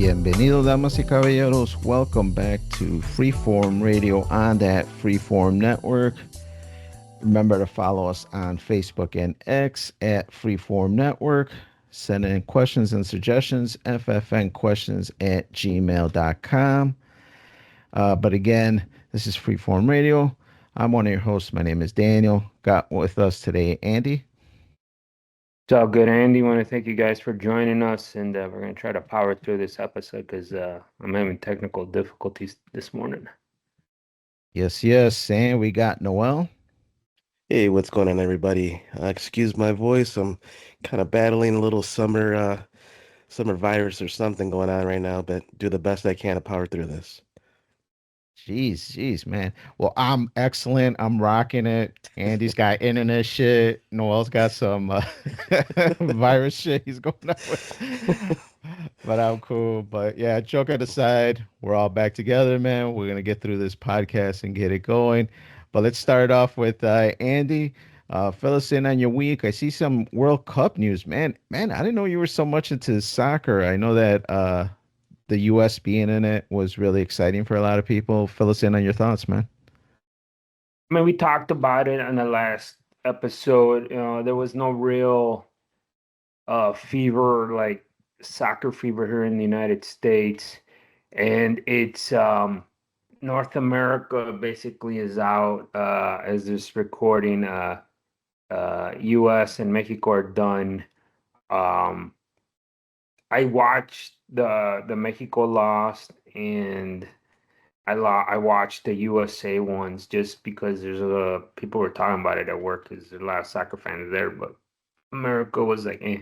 Bienvenido, damas y caballeros. Welcome back to Freeform Radio on that Freeform Network. Remember to follow us on Facebook and X at Freeform Network. Send in questions and suggestions, ffnquestions at gmail.com. But again, this is Freeform Radio. I'm one of your hosts. My name is Daniel. Got with us today Andy. It's all good, Andy. Want to thank you guys for joining us, and we're going to try to power through this episode because I'm having technical difficulties this morning. Yes. And we got Noel. Hey, what's going on, everybody? Excuse my voice. I'm kind of battling a little summer virus or something going on right now, but do the best I can to power through this. Jeez, man. Well, I'm excellent. I'm rocking it. Andy's got internet shit. Noel's got some virus shit he's going on with. But I'm cool. But yeah, joke aside, we're all back together, man. We're gonna get through this podcast and get it going. But let's start off with Andy. Fill us in on your week. I see some World Cup news, man. Man, I didn't know you were so much into soccer. I know that the U.S. being in it was really exciting for a lot of people. Fill us in on your thoughts, man. I mean, we talked about it on the last episode. There was no real fever, like soccer fever here in the United States. And it's North America basically is out as this recording. US and Mexico are done. I watched the Mexico lost, and I watched the USA ones just because there's people were talking about it at work because there's a lot of soccer fans there, but America was like, eh.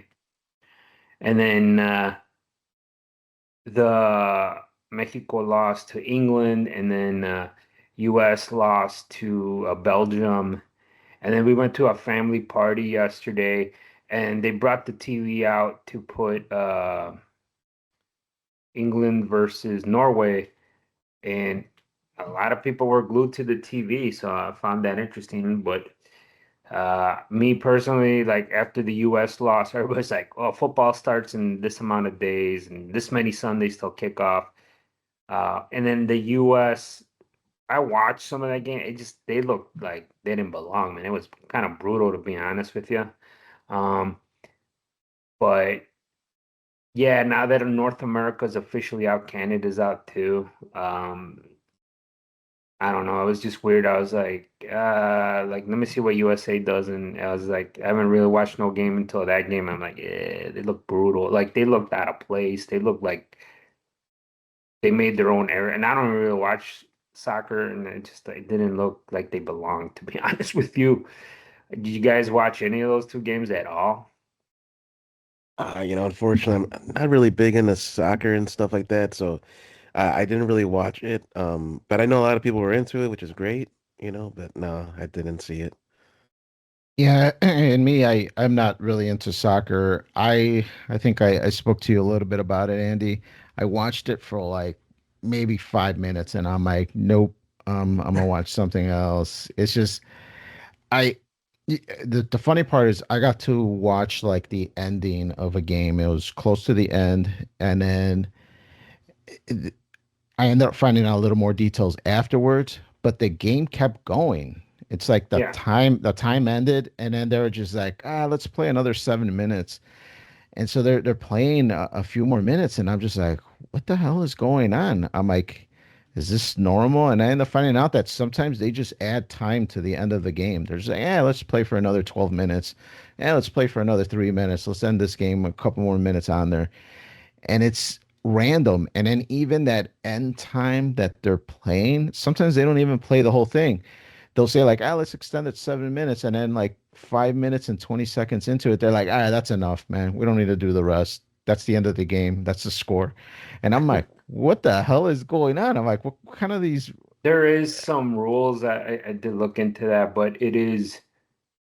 And then the Mexico lost to England, and then US lost to Belgium. And then we went to a family party yesterday, and they brought the TV out to put England versus Norway, and a lot of people were glued to the TV, so I found that interesting. But me personally, like after the US loss, everybody's like, "Oh, football starts in this amount of days and this many Sundays till kickoff." And then the US, I watched some of that game. They looked like they didn't belong, man. It was kind of brutal to be honest with you. Um, but yeah, now that North America's officially out, Canada's out too. I don't know. It was just weird. I was like, let me see what USA does. And I was like, I haven't really watched no game until that game. I'm like, yeah, they look brutal. Like they looked out of place. They looked like they made their own error. And I don't really watch soccer, and it didn't look like they belonged, to be honest with you. Did you guys watch any of those two games at all? Unfortunately, I'm not really big into soccer and stuff like that, so I didn't really watch it. But I know a lot of people were into it, which is great, but no, I didn't see it. Yeah, and me, I'm not really into soccer. I think I spoke to you a little bit about it, Andy. I watched it for like maybe 5 minutes, and I'm like, nope, I'm gonna watch something else. It's just I the funny part is I got to watch like the ending of a game. It was close to the end, and then it, I ended up finding out a little more details afterwards, but the game kept going. It's like Yeah. the time ended, and then they were just like, let's play another 7 minutes. And so they're playing a few more minutes, and I'm just like, what the hell is going on? I'm like, is this normal? And I end up finding out that sometimes they just add time to the end of the game. They're just like, yeah, let's play for another 12 minutes. Yeah, let's play for another 3 minutes. Let's end this game a couple more minutes on there. And it's random. And then even that end time that they're playing, sometimes they don't even play the whole thing. They'll say like, let's extend it 7 minutes, and then like 5 minutes and 20 seconds into it, they're like, that's enough, man. We don't need to do the rest. That's the end of the game. That's the score. And I'm like, what the hell is going on? I'm like, what kind of these? There is some rules that I did look into that, but it is,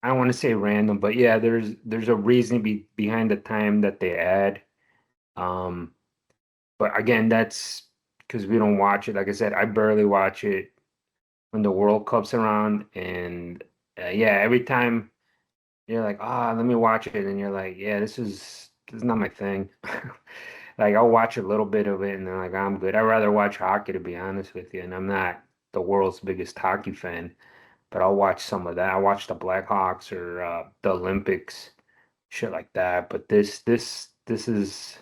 I don't want to say random, but yeah, there's a reason behind the time that they add. Um, but again, that's because we don't watch it. Like I said, I barely watch it when the World Cup's around, and yeah, every time you're like, let me watch it, and you're like, yeah, this is not my thing. Like I'll watch a little bit of it and then like I'm good. I'd rather watch hockey to be honest with you. And I'm not the world's biggest hockey fan, but I'll watch some of that. I watch the Blackhawks or the Olympics, shit like that. But this is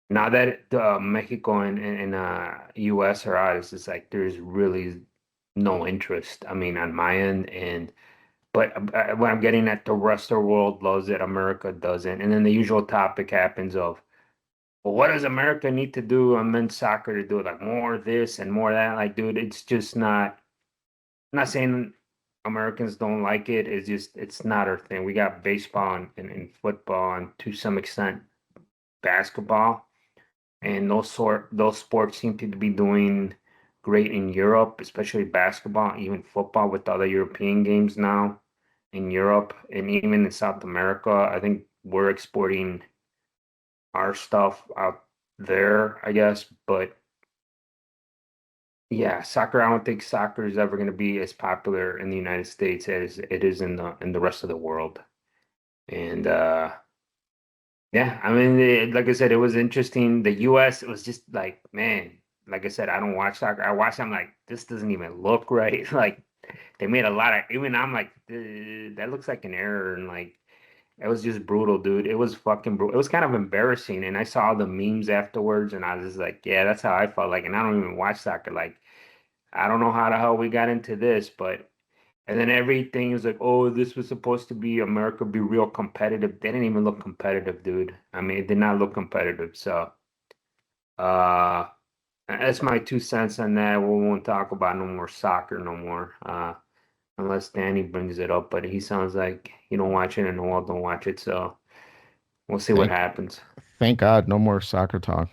now that Mexico and US are out, it's just like there's really no interest. I mean, on my end, and but what I'm getting at, the rest of the world loves it, America doesn't, and then the usual topic happens of, well, what does America need to do on men's soccer to do it? Like more of this and more of that? Like, dude, it's just not. I'm not saying Americans don't like it. It's just it's not our thing. We got baseball and football and to some extent basketball, and those sports seem to be doing great in Europe, especially basketball, even football with other European games now in Europe and even in South America. I think we're exporting our stuff out there, I guess. But yeah, soccer, I don't think soccer is ever going to be as popular in the United States as it is in the rest of the world. And yeah, I mean, like I said, it was interesting. The US, it was just like, man, like I said, I don't watch soccer. I watch, I'm like, this doesn't even look right. Like they made a lot of, even I'm like, that looks like an error. And like, it was just brutal, dude. It was fucking brutal. It was kind of embarrassing. And I saw the memes afterwards and I was just like, yeah, that's how I felt like. And I don't even watch soccer. Like, I don't know how the hell we got into this, but and then everything is like, oh, this was supposed to be America be real competitive. They didn't even look competitive, dude. I mean, it did not look competitive. So, uh, that's my 2 cents on that. We won't talk about no more soccer no more, unless Danny brings it up. But he sounds like you don't watch it and Noel don't watch it. So we'll see what Thank happens. thank God, no more soccer talk.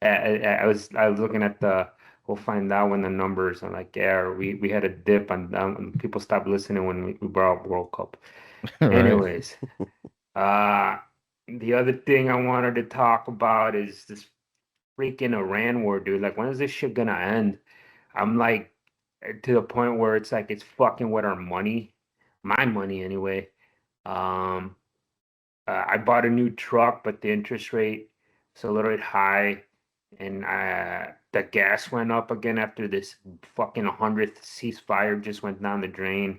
I was looking at the we'll find out when the numbers are like yeah we had a dip and people stopped listening when we brought up World Cup. Right? Anyways, uh the other thing I wanted to talk about is this freaking Iran war, dude. Like when is this shit gonna end? I'm like to the point where it's like it's fucking with our money, my money anyway. Um I bought a new truck, but the interest rate is a little bit high, and the gas went up again after this fucking 100th ceasefire just went down the drain.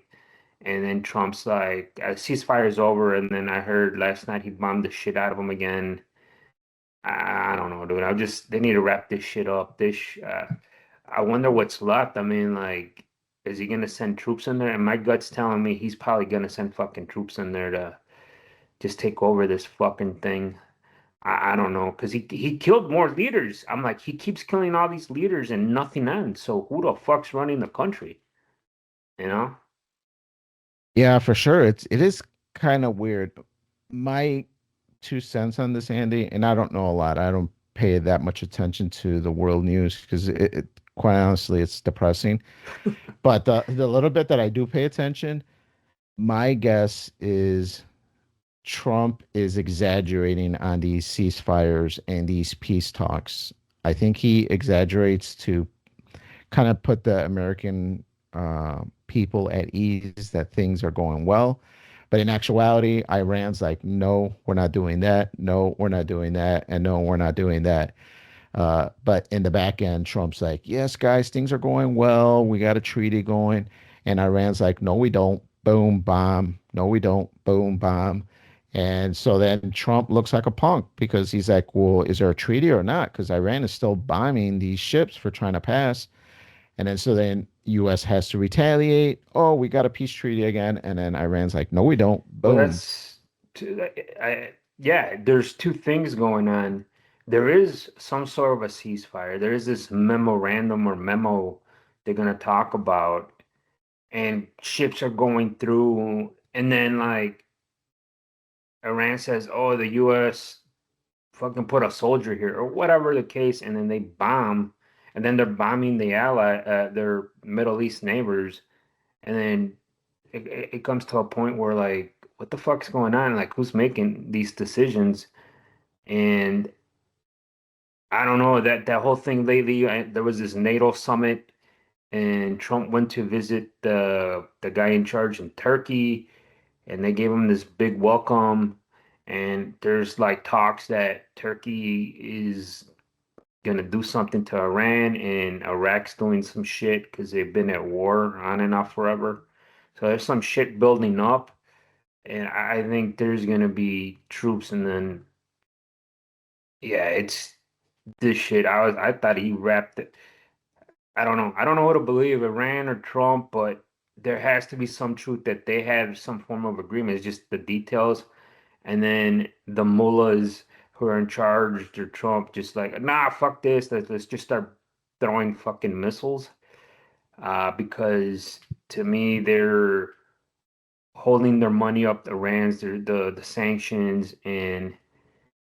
And then Trump's like, ceasefire is over. And then I heard last night he bombed the shit out of them again. I don't know, dude. They need to wrap this shit up. I wonder what's left. I mean, like, is he gonna send troops in there? And my gut's telling me he's probably gonna send fucking troops in there to just take over this fucking thing. I don't know, because he killed more leaders. I'm like, he keeps killing all these leaders and nothing ends. So who the fuck's running the country? You know? Yeah, for sure. It is kind of weird. My 2 cents on this, Andy, and I don't know a lot. I don't pay that much attention to the world news because quite honestly, it's depressing. But the little bit that I do pay attention, my guess is Trump is exaggerating on these ceasefires and these peace talks. I think he exaggerates to kind of put the American people at ease that things are going well. But in actuality, Iran's like, no, we're not doing that. No, we're not doing that. And no, we're not doing that. But in the back end, Trump's like, yes, guys, things are going well. We got a treaty going. And Iran's like, no, we don't. Boom, bomb. No, we don't. Boom, bomb. And so then Trump looks like a punk because he's like, well, is there a treaty or not? Because Iran is still bombing these ships for trying to pass. And then so then US has to retaliate. Oh, we got a peace treaty again. And then Iran's like, no, we don't. Well, Boom. yeah, there's two things going on. There is some sort of a ceasefire. There is this memorandum or memo they're going to talk about, and ships are going through. And then, like, Iran says, oh, the US fucking put a soldier here or whatever the case, and then they bomb, and then they're bombing their Middle East neighbors, and then it comes to a point where like, what the fuck's going on? Like, who's making these decisions? And I don't know that whole thing lately. There was this NATO summit, and Trump went to visit the guy in charge in Turkey, and they gave him this big welcome. and there's like talks that Turkey is gonna do something to Iran, and Iraq's doing some shit because they've been at war on and off forever. So there's some shit building up, and I think there's gonna be troops, and then yeah, it's this shit. I thought he wrapped it. I don't know. I don't know what to believe, Iran or Trump, but there has to be some truth that they have some form of agreement. It's just the details. And then the mullahs who are in charge, they're Trump, just like, nah, fuck this. Let's just start throwing fucking missiles. Because to me, they're holding their money up, the rands, the sanctions, and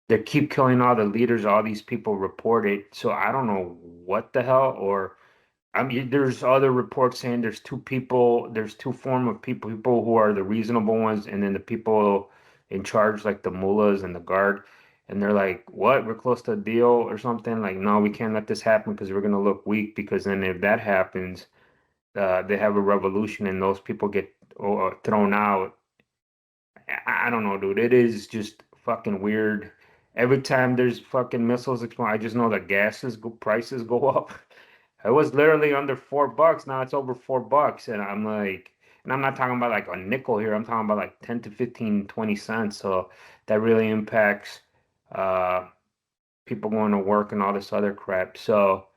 they keep killing all the leaders. All these people report it. So I don't know what the hell, or I mean, there's other reports saying there's two people, there's two form of people who are the reasonable ones, and then the people in charge, like the mullahs and the guard, and they're like, "What? We're close to a deal or something." Like, no, we can't let this happen because we're gonna look weak. Because then if that happens, they have a revolution and those people get thrown out. I don't know, dude. It is just fucking weird. Every time there's fucking missiles explode, I just know that prices go up. It was literally under $4. Now it's over $4. And I'm like, and I'm not talking about like a nickel here. I'm talking about like 10 to 15, 20 cents. So that really impacts uh people going to work and all this other crap. So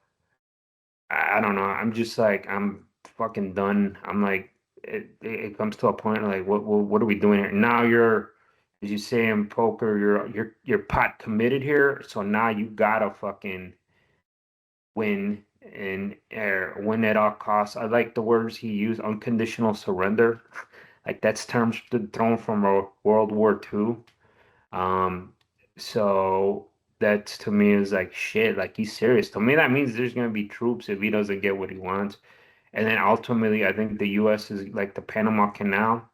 I don't know. I'm just like, I'm fucking done. I'm like, it comes to a point like, what are we doing here? Now you're, as you say in poker, you're pot committed here. So now you gotta fucking win and win at all costs. I like the words he used, unconditional surrender. Like that's terms thrown from World War II. Um, so that to me is like shit. Like he's serious. To me, that means there's gonna be troops if he doesn't get what he wants. And then ultimately, I think the U.S. is like the Panama Canal.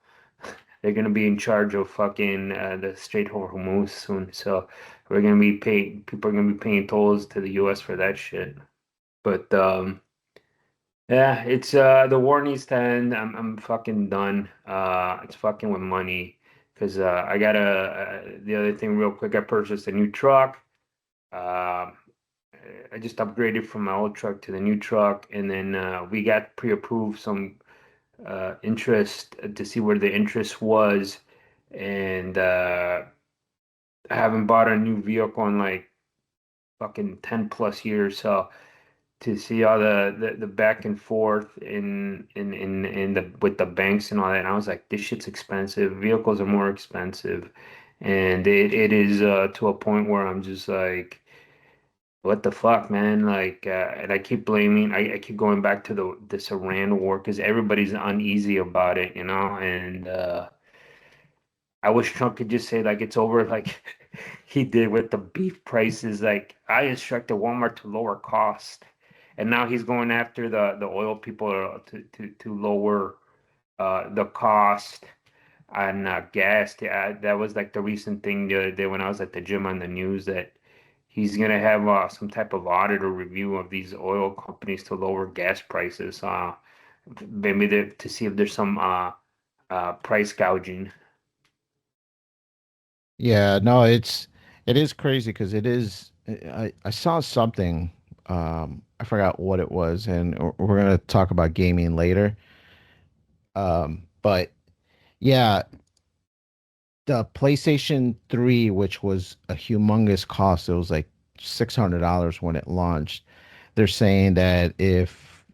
They're gonna be in charge of fucking the Strait of Hormuz soon. So we're gonna be paying. People are gonna be paying tolls to the U.S. for that shit. But yeah, it's the war needs to end. I'm fucking done. It's fucking with money because I got the other thing real quick. I purchased a new truck. Uh, I just upgraded from my old truck to the new truck, and then we got pre-approved some interest to see where the interest was, and I haven't bought a new vehicle in like fucking 10 plus years, so to see all the back and forth in the with the banks and all that. And I was like, this shit's expensive. Vehicles are more expensive, and it is to a point where I'm just like, what the fuck, man? Like, and I keep blaming. I keep going back to this Iran war because everybody's uneasy about it, you know. And I wish Trump could just say like it's over, like he did with the beef prices. Like I instructed Walmart to lower cost, and now he's going after the oil people to lower the cost on gas. Yeah, that was like the recent thing the other day when I was at the gym on the news that he's gonna have some type of audit or review of these oil companies to lower gas prices. Maybe to see if there's some price gouging. Yeah, no, it is crazy because it is. I saw something. I forgot what it was, and we're gonna talk about gaming later. But yeah, the PlayStation 3, which was a humongous cost, it was like $600 when it launched. They're saying that if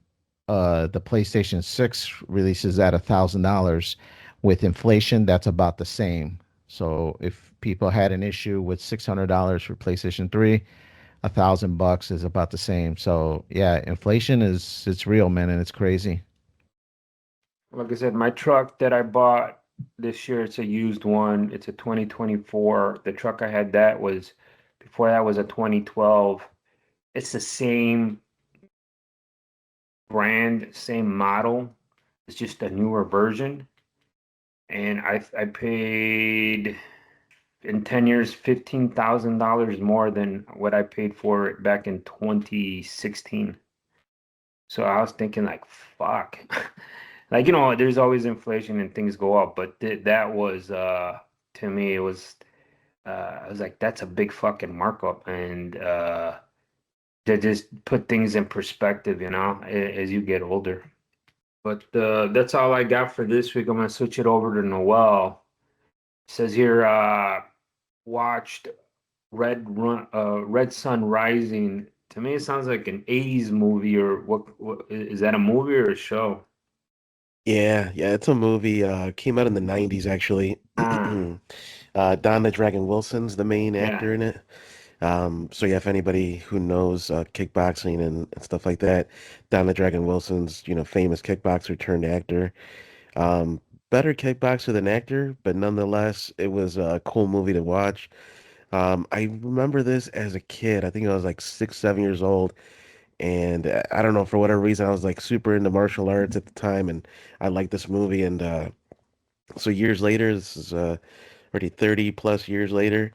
the PlayStation 6 releases at $1,000, with inflation, that's about the same. So if people had an issue with $600 for PlayStation 3, $1,000 is about the same. So yeah, inflation is it's real, man, and it's crazy. Like I said, my truck that I bought this year, it's a used one. It's a 2024. The truck I had that was before that was a 2012. It's the same brand, same model. It's just a newer version. And I paid in 10 years $15,000 more than what I paid for it back in 2016. So I was thinking like, fuck. Like, there's always inflation and things go up, but th that was to me it was I was like, that's a big fucking markup, and to just put things in perspective, as you get older. But that's all I got for this week. I'm gonna switch it over to Noel. It says here, watched Red Sun Rising. To me, it sounds like an 80s movie, or what is that, a movie or a show? Yeah, yeah, it's a movie. Came out in the 90s actually. Ah, Don the Dragon Wilson's the main yeah. actor in it. So yeah, if anybody who knows kickboxing and stuff like that, Don the Dragon Wilson's, famous kickboxer turned actor. Um, Better kickboxer than actor, but nonetheless, it was a cool movie to watch. I remember this as a kid. I think I was like 6, 7 years old, and I don't know, for whatever reason, I was like super into martial arts at the time, and I liked this movie. And so years later, this is already 30 plus years later,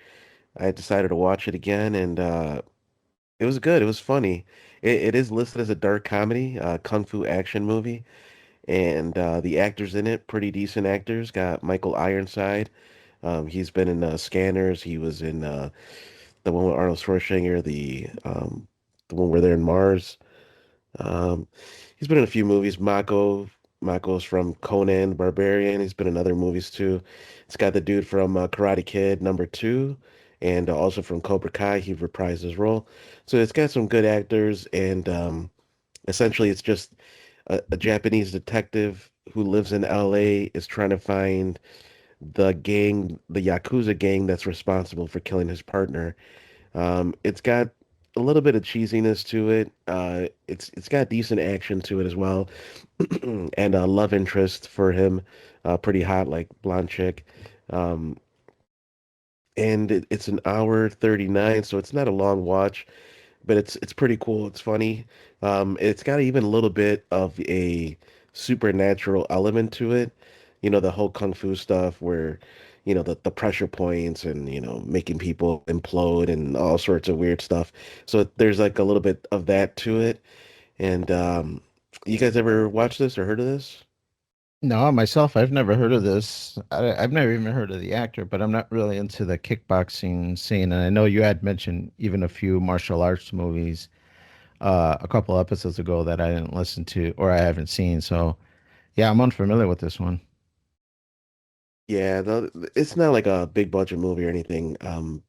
I decided to watch it again, and it was good. It was funny. It is listed as a dark comedy, kung fu action movie, and the actors in it, pretty decent actors. Got Michael Ironside. He's been in Scanners. He was in the one with Arnold Schwarzenegger, the one where they're in Mars. Um, he's been in a few movies. Mako's from Conan the Barbarian. He's been in other movies too. It's got the dude from Karate Kid #2, and also from Cobra Kai. He reprised his role. So it's got some good actors, and essentially it's just a Japanese detective who lives in LA is trying to find the Yakuza gang that's responsible for killing his partner. It's got a little bit of cheesiness to it. It's got decent action to it as well, and a love interest for him, pretty hot, like blonde chick. Um, and it's an hour 39, so it's not a long watch, but it's pretty cool. It's funny. It's got even a little bit of a supernatural element to it. The whole kung fu stuff where, the pressure points and, making people implode and all sorts of weird stuff. So there's like a little bit of that to it. And you guys ever watched this or heard of this? No, myself, I've never heard of this. I've never even heard of the actor, but I'm not really into the kickboxing scene. And I know you had mentioned even a few martial arts movies a couple episodes ago that I didn't listen to or I haven't seen. So yeah, I'm unfamiliar with this one. Yeah, it's not like a big budget movie or anything.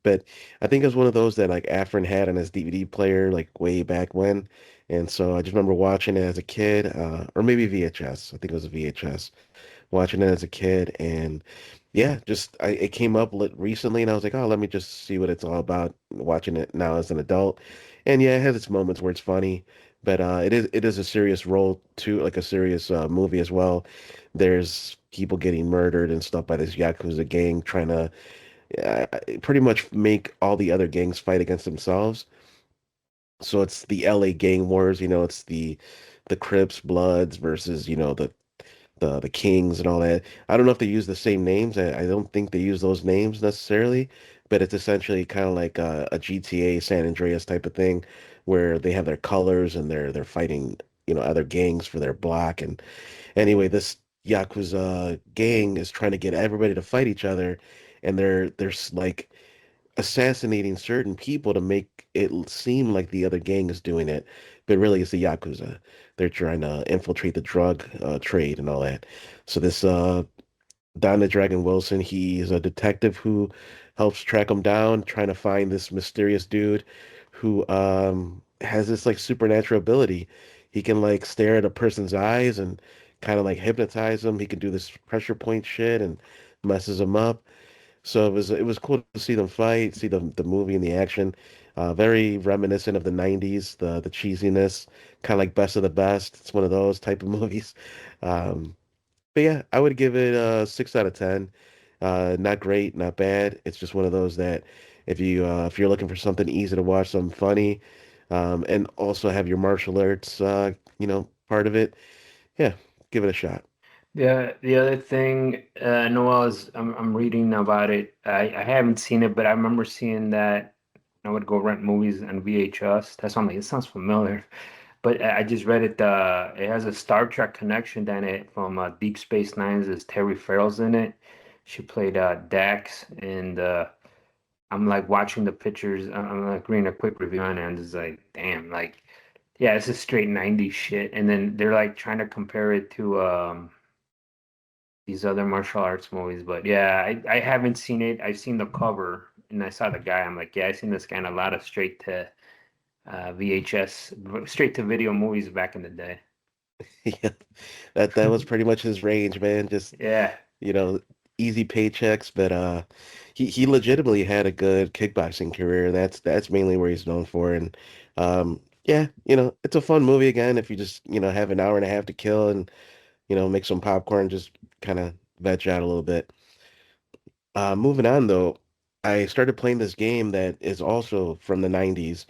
But I think it's one of those that like Afrin had on his DVD player like way back when. And so I just remember watching it as a kid, or maybe VHS. I think it was a VHS. Watching it as a kid, and yeah, it came up recently, and I was like, oh, let me just see what it's all about. Watching it now as an adult, and yeah, it has its moments where it's funny, but it is a serious role too, like a serious movie as well. There's people getting murdered and stuff by this Yakuza gang trying to pretty much make all the other gangs fight against themselves. So it's the LA gang wars, it's the Crips, Bloods versus, the Kings and all that. I don't know if they use the same names. I don't think they use those names necessarily, but it's essentially kind of like a GTA San Andreas type of thing where they have their colors and they're fighting, other gangs for their block. And anyway, this Yakuza gang is trying to get everybody to fight each other, and they're like assassinating certain people to make it seem like the other gang is doing it, but really it's the Yakuza. They're trying to infiltrate the drug trade and all that. So this Don the Dragon Wilson, he's a detective who helps track him down, trying to find this mysterious dude who has this like supernatural ability. He can like stare at a person's eyes and kind of like hypnotize them. He can do this pressure point shit and messes them up. So it was cool to see them fight, see the movie and the action. Very reminiscent of the 90s, the cheesiness, kind of like Best of the Best. It's one of those type of movies. Um, but yeah, I would give it a 6 out of 10. Not great, not bad. It's just one of those that if you're looking for something easy to watch, something funny, and also have your martial arts part of it, yeah, give it a shot. The other thing, Noel, is I'm reading about it. I haven't seen it, but I remember seeing that I would go rent movies on VHS. That's why I'm like, it sounds familiar. But I just read it. It has a Star Trek connection in it from Deep Space Nine's. Is Terry Farrell's in it. She played Dax, and I'm like watching the pictures. I'm like reading a quick review on it, and it's like, damn, like, yeah, this is straight 90s shit. And then they're like trying to compare it to these other martial arts movies. But yeah, I haven't seen it. I've seen the cover and I saw the guy. I'm like, yeah, I've seen this guy in a lot of straight to VHS, straight to video movies back in the day. Yeah, that was pretty much his range, man. Just Yeah. you know, easy paychecks, but he legitimately had a good kickboxing career. That's mainly where he's known for. And yeah, it's a fun movie again if you just, have an hour and a half to kill and, make some popcorn, just kind of veg out a little bit. Moving on though, I started playing this game that is also from the 90s.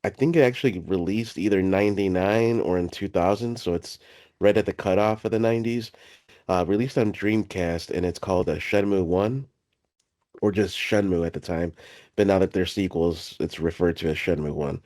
I think it actually released either 99 or in 2000, so it's right at the cutoff of the 90s. Released on Dreamcast, and it's called Shenmue 1, or just Shenmue at the time. But now that they're sequels, it's referred to as Shenmue 1.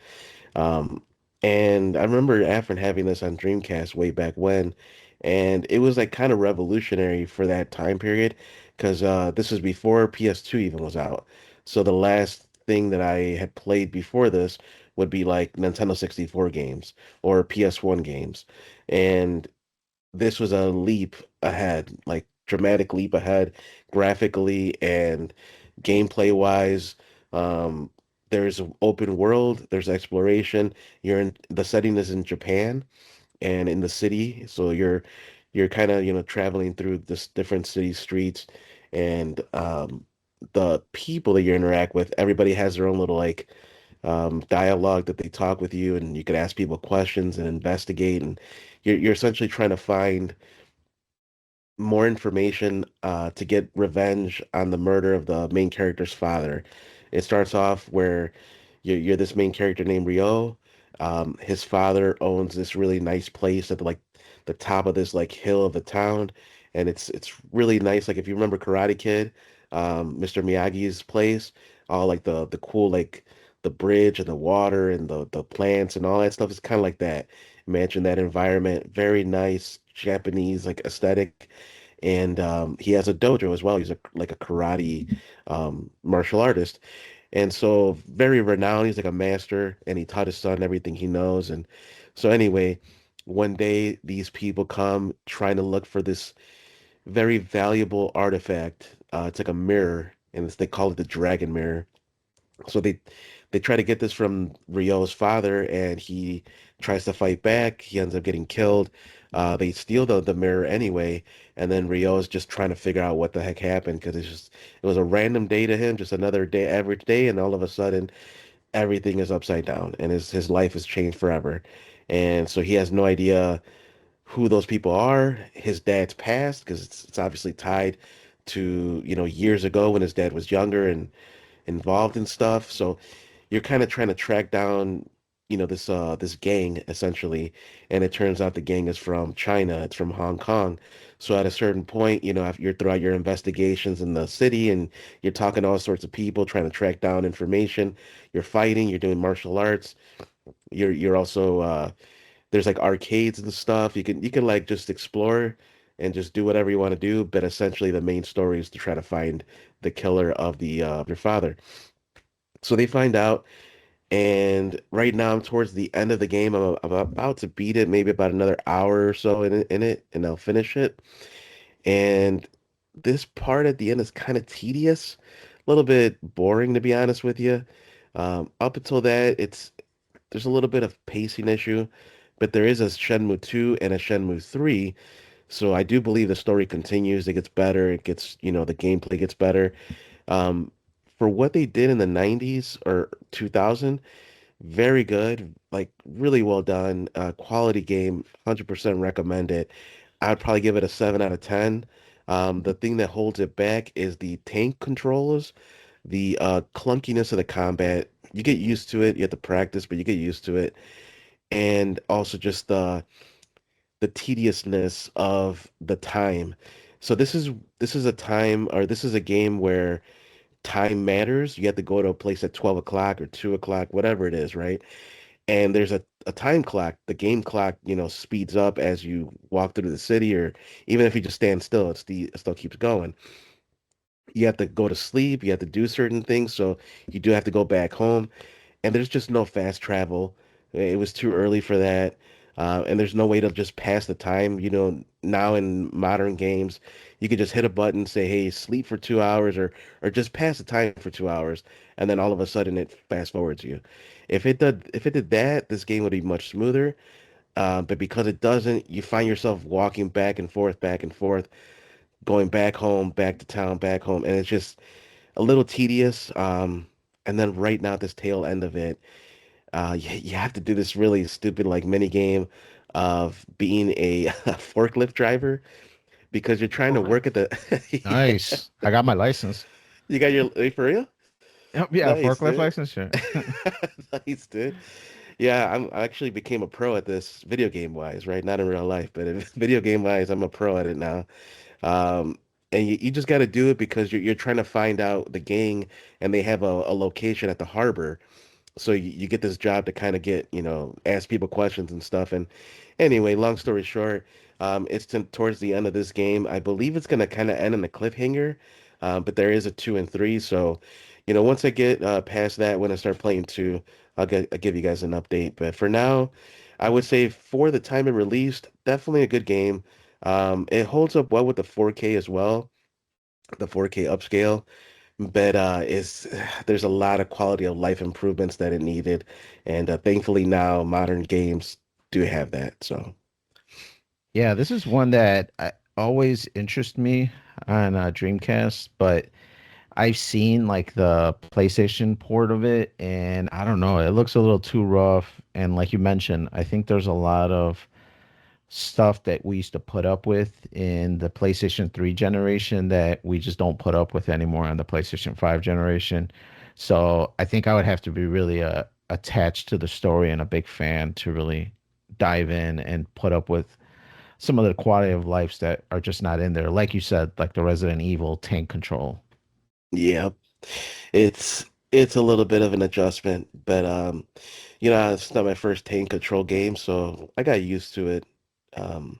Um, and I remember Afrin having this on Dreamcast way back when, and it was like kind of revolutionary for that time period because this was before PS2 even was out. So the last thing that I had played before this would be like Nintendo 64 games or PS1 games. And this was a leap ahead, like dramatic leap ahead graphically and gameplay wise. Um, there's an open world, there's exploration. The setting is in Japan and in the city, so you're kind of, traveling through this different city streets and the people that you interact with, everybody has their own little like dialogue that they talk with you, and you could ask people questions and investigate, and you're essentially trying to find more information to get revenge on the murder of the main character's father. It starts off where you're this main character named Ryo. His father owns this really nice place at the top of this like hill of the town, and it's really nice. Like if you remember Karate Kid, Mr. Miyagi's place, all like the cool like the bridge and the water and the plants and all that stuff is kind of like that. Imagine that environment, very nice Japanese like aesthetic, and he has a dojo as well. He's like a karate martial artist, and so very renowned. He's like a master, and he taught his son everything he knows. And so anyway, one day these people come trying to look for this very valuable artifact. It's like a mirror, and they call it the dragon mirror. So they try to get this from Ryo's father, and he tries to fight back. He ends up getting killed. They steal the mirror anyway, and then Ryo's just trying to figure out what the heck happened because it was a random day to him, just another day, average day, and all of a sudden everything is upside down, and his life has changed forever. And so he has no idea who those people are. His dad's passed because it's obviously tied to, years ago when his dad was younger and involved in stuff. So you're kind of trying to track down, this gang essentially, and it turns out the gang is from China. It's from Hong Kong. So at a certain point, after you're throughout your investigations in the city and you're talking to all sorts of people, trying to track down information, you're fighting, you're doing martial arts. You're also there's like arcades and stuff. You can like just explore and just do whatever you want to do, but essentially the main story is to try to find the killer of the your father. So they find out, and right now I'm towards the end of the game. I'm about to beat it, maybe about another hour or so in it, and I'll finish it. And this part at the end is kind of tedious, a little bit boring to be honest with you. Up until that, there's a little bit of pacing issue, but there is a Shenmue 2 and a Shenmue 3. So I do believe the story continues. It gets better. It gets, the gameplay gets better. Um, for what they did in the 90s or 2000, very good, like really well done. Quality game, 100% recommend it. I'd probably give it a 7 out of 10. The thing that holds it back is the tank controls, the clunkiness of the combat. You get used to it. You have to practice, but you get used to it. And also just the tediousness of the time. So this is a time, or this is a game where time matters. You have to go to a place at 12 o'clock or 2 o'clock, whatever it is, right? And there's a time clock. The game clock, speeds up as you walk through the city, or even if you just stand still, it still keeps going. You have to go to sleep, you have to do certain things, so you do have to go back home, and there's just no fast travel. It was too early for that. And there's no way to just pass the time. Now in modern games, you could just hit a button, say, "Hey, sleep for 2 hours," or just pass the time for 2 hours, and then all of a sudden it fast forwards you. If it did that, this game would be much smoother. But because it doesn't, you find yourself walking back and forth, going back home, back to town, back home, and it's just a little tedious. And then right now, at this tail end of it, you have to do this really stupid like mini game of being a, forklift driver because you're trying to work What? at the yeah. Nice. I got my license. You got your for real? Yep, yeah, Nice, forklift dude. license. Sure. Nice, dude. Yeah, I actually became a pro at this video game wise, right? Not in real life, but in video game wise, I'm a pro at it now. Um, and you just got to do it because you're trying to find out the gang, and they have a location at the harbor. So you get this job to kind of ask people questions and stuff. And anyway, long story short, towards the end of this game. I believe it's going to kind of end in a cliffhanger, but there is a two and three. So, once I get past that, when I start playing two, I'll give you guys an update. But for now, I would say for the time it released, definitely a good game. It holds up well with the 4K as well, the 4K upscale. But there's a lot of quality of life improvements that it needed, and thankfully now modern games do have that. So Yeah, this is one that always interests me on Dreamcast, but I've seen like the PlayStation port of it, and I don't know, it looks a little too rough. And like you mentioned, I think there's a lot of stuff that we used to put up with in the PlayStation 3 generation that we just don't put up with anymore on the PlayStation 5 generation. So I think I would have to be really attached to the story and a big fan to really dive in and put up with some of the quality of lives that are just not in there. Like you said, like the Resident Evil tank control. yeah, it's a little bit of an adjustment, but it's not my first tank control game, so I got used to it. Um,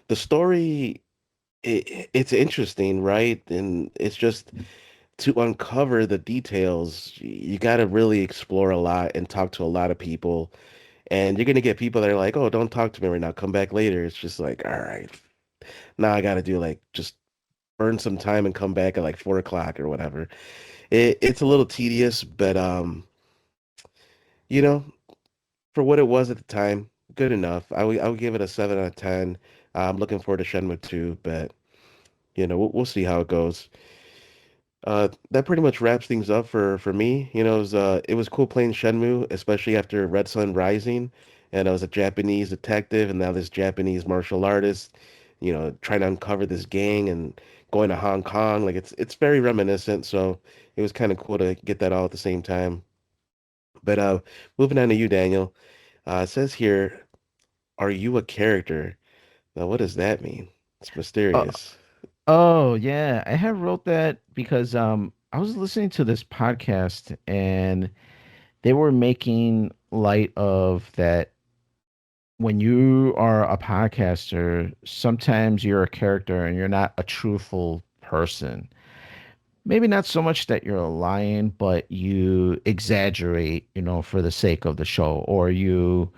the story, it's interesting, right? And it's just to uncover the details, you got to really explore a lot and talk to a lot of people. And you're gonna get people that are like, "Oh, don't talk to me right now. Come back later." It's just like, all right, now I got to do like just burn some time and come back at like 4 o'clock or whatever. It's a little tedious, but you know, for what it was at the time, good enough. I would give it a 7 out of 10. I'm looking forward to Shenmue 2, but we'll see how it goes. That pretty much wraps things up for me. It was cool playing Shenmue, especially after Red Sun Rising, and I was a Japanese detective, and now this Japanese martial artist, trying to uncover this gang and going to Hong Kong. Like it's very reminiscent, so it was kind of cool to get that all at the same time. But moving on to you, Daniel. It says here, "Are you a character?" Now, what does that mean? It's Uh, mysterious. oh yeah, I have wrote that because I was listening to this podcast and they were making light of that when you are a podcaster, sometimes you're a character and you're not a truthful person. Maybe not so much that you're lying, but you exaggerate, for the sake of the show, or you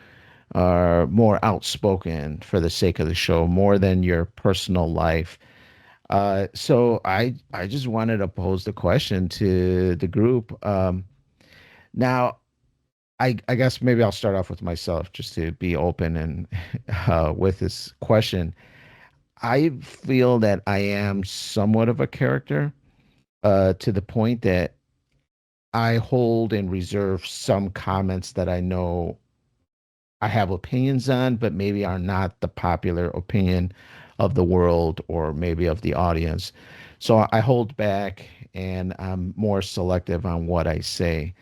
are more outspoken for the sake of the show, more than your personal life. So I just wanted to pose the question to the group. Now, I guess maybe I'll start off with myself just to be open and with this question. I feel that I am somewhat of a character to the point that I hold and reserve some comments that I know I have opinions on, but maybe are not the popular opinion of the world or maybe of the audience. So I hold back and I'm more selective on what I say.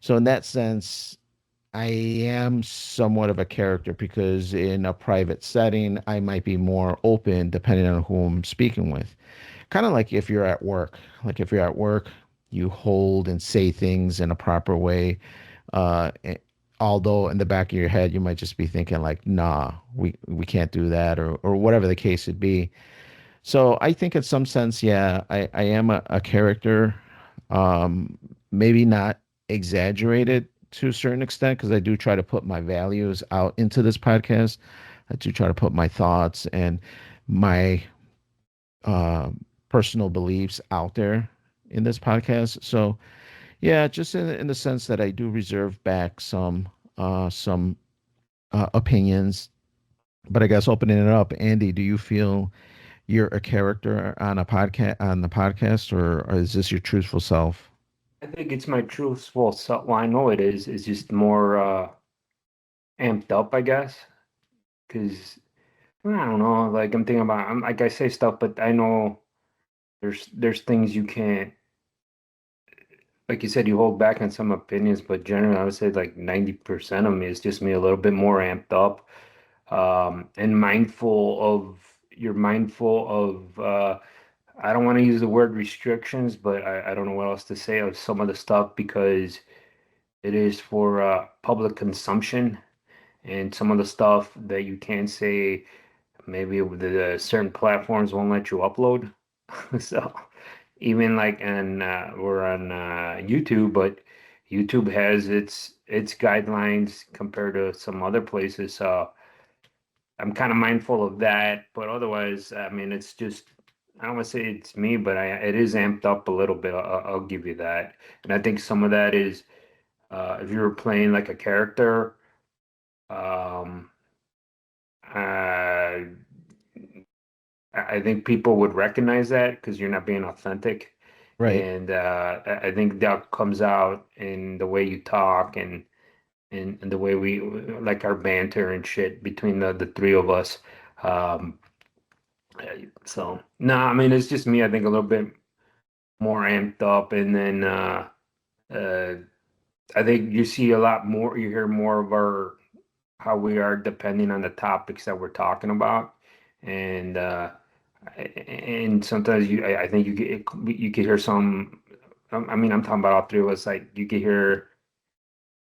So in that sense, I am somewhat of a character because in a private setting, I might be more open depending on who I'm speaking with. Kind of like if you're at work. Like if you're at work, you hold and say things in a proper way. Uh, eh, Although in the back of your head, you might just be thinking like, nah, we can't do that or whatever the case would be. So I think in some sense, yeah, I am a character. Um, Maybe not exaggerated to a certain extent because I do try to put my values out into this podcast. I do try to put my thoughts and my uh, personal beliefs out there in this podcast. So yeah, just in the sense that I do reserve back some opinions. But I guess opening it up, Andy, do you feel you're a character on a podcast on the podcast, or is this your truthful self? I think it's my truthful self. Well, I know it is. It's just more amped up, I guess. Because I don't know. Like I'm thinking about, I'm like I say stuff, but I know there's things you can't. Like you said, you hold back on some opinions, but generally, I would say like 90% of me is just me a little bit more amped up, and mindful of. You're mindful of. I don't want to use the word restrictions, but I don't know what else to say of some of the stuff because it is for public consumption, and some of the stuff that you can say maybe the certain platforms won't let you upload. So even like and we're on YouTube, but YouTube has its guidelines compared to some other places. So I'm kind of mindful of that. But otherwise, I mean, it's just I don't want to say it's me, but it is amped up a little bit. I'll give you that. And I think some of that is if you're playing like a character, um, uh, I think people would recognize that because you're not being authentic. Right. And I think that comes out in the way you talk and the way we like our banter and shit between the three of us. Um, so no, I mean it's just me. I think a little bit more amped up, and then uh, I think you see a lot more. You hear more of our how we are depending on the topics that we're talking about, and and sometimes I think you could hear some. I mean, I'm talking about all three of us. Like you could hear.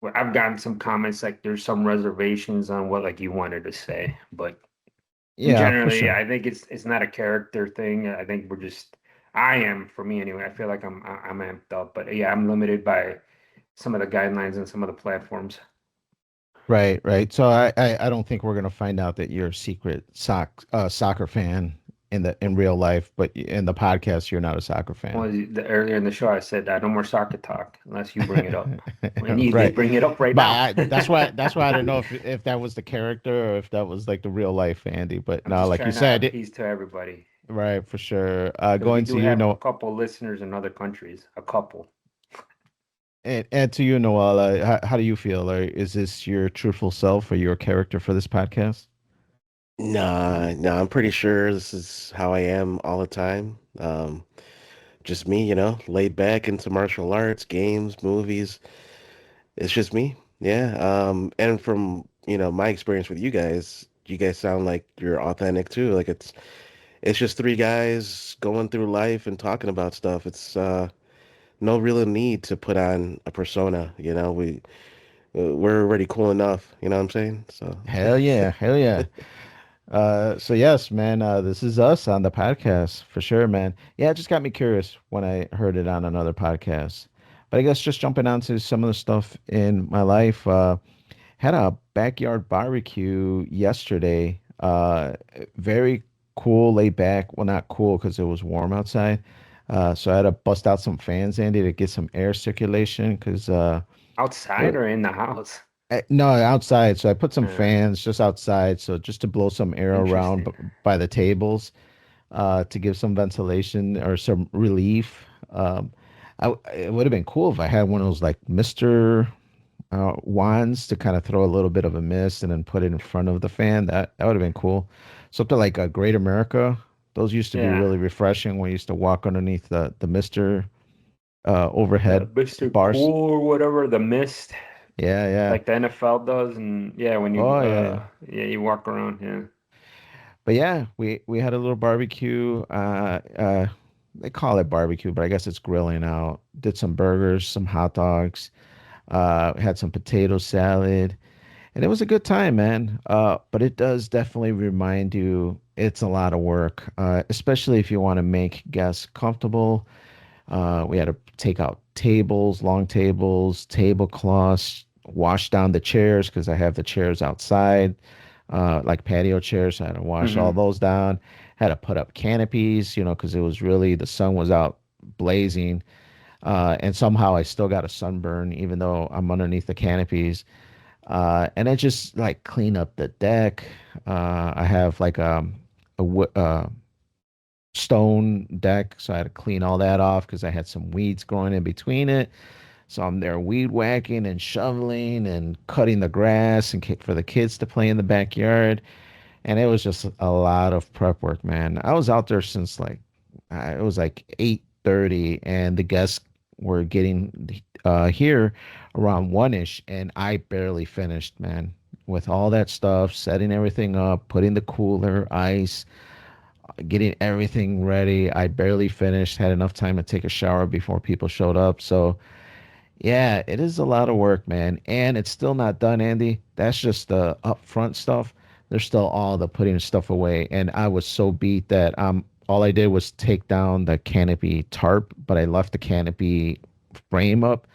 Well, I've gotten some comments like there's some reservations on what like you wanted to say, but Yeah, for generally, sure. I think it's not a character thing. I think we're just. I am for me anyway. I feel like I'm amped up, but yeah, I'm limited by some of the guidelines and some of the platforms. Right, right. So I don't think we're gonna find out that you're a secret soccer fan in real life, but in the podcast you're not a soccer fan. Well, earlier in the show, I said no more soccer talk unless you bring it up. And you did Right. bring it up right But now. that's why I don't know if that was the character or if that was like the real life Andy. But I'm no, just like you trying to have said, peace to everybody right, for sure. because we Going do to you, have a know, couple listeners in other countries. A couple. and to you, Noel, how do you feel? Is this your truthful self or your character for this podcast? Nah, I'm pretty sure this is how I am all the time. Just me, laid back into martial arts, games, movies. It's just me. Yeah. And from, my experience with you guys sound like you're authentic too. Like it's just three guys going through life and talking about stuff. It's no real need to put on a persona, we're already cool enough, you know what I'm saying? So Hell yeah, hell yeah. So yes, man, this is us on the podcast for sure, man. Yeah, it just got me curious when I heard it on another podcast. But I guess just jumping onto some of the stuff in my life, had a backyard barbecue yesterday. Very cool, laid back. Well, not cool because it was warm outside. So I had to bust out some fans, Andy, to get some air circulation because Outside or in the house? no, outside. So I put some Uh, fans just outside, so just to blow some air around Interesting. by the tables, to give some ventilation or some relief. It would have been cool if I had one of those like Mister wands to kind of throw a little bit of a mist and then put it in front of the fan. That would have been cool. Something like a Great America. Those used to be Yeah. really refreshing when you used to walk underneath the Mister The overhead Mr. bars. Cool or whatever, the mist, Yeah, yeah. like the NFL does, and yeah, when you Oh yeah. yeah, you walk around, yeah. But yeah, we had a little barbecue. They call it barbecue, but I guess it's grilling out. Did some burgers, some hot dogs. Had some potato salad, and it was a good time, man. But it does definitely remind you. it's a lot of work, especially if you want to make guests comfortable. We had to take out tables, long tables, tablecloths, wash down the chairs because I have the chairs outside, like patio chairs. So I had to wash all Hmm. those down. Had to put up canopies, because it was really the sun was out blazing. And somehow I still got a sunburn, even though I'm underneath the canopies. And I just like clean up the deck. I have like a stone deck, so I had to clean all that off because I had some weeds growing in between it. So I'm there weed whacking and shoveling and cutting the grass and for the kids to play in the backyard. And it was just a lot of prep work, man. I was out there since like it was like 8:30, and the guests were getting here around 1ish, and I barely finished, man. With all that stuff, setting everything up, putting the cooler, ice, getting everything ready. I barely finished, had enough time to take a shower before people showed up. So, yeah, it is a lot of work, man. And it's still not done, Andy. That's just the upfront stuff. There's still all the putting stuff away. And I was so beat that all I did was take down the canopy tarp, but I left the canopy frame up.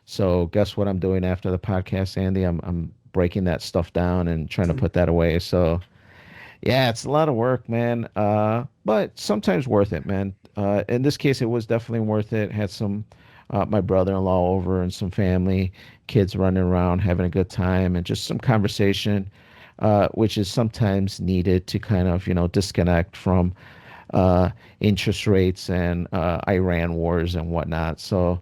So guess what I'm doing after the podcast, Andy? I'm breaking that stuff down and trying to put that away. So yeah, it's a lot of work, man. But sometimes worth it, man. In this case, it was definitely worth it. Had some my brother-in-law over and some family, kids running around, having a good time, and just some conversation, which is sometimes needed to kind of, disconnect from uh, interest rates and Iran wars and whatnot. So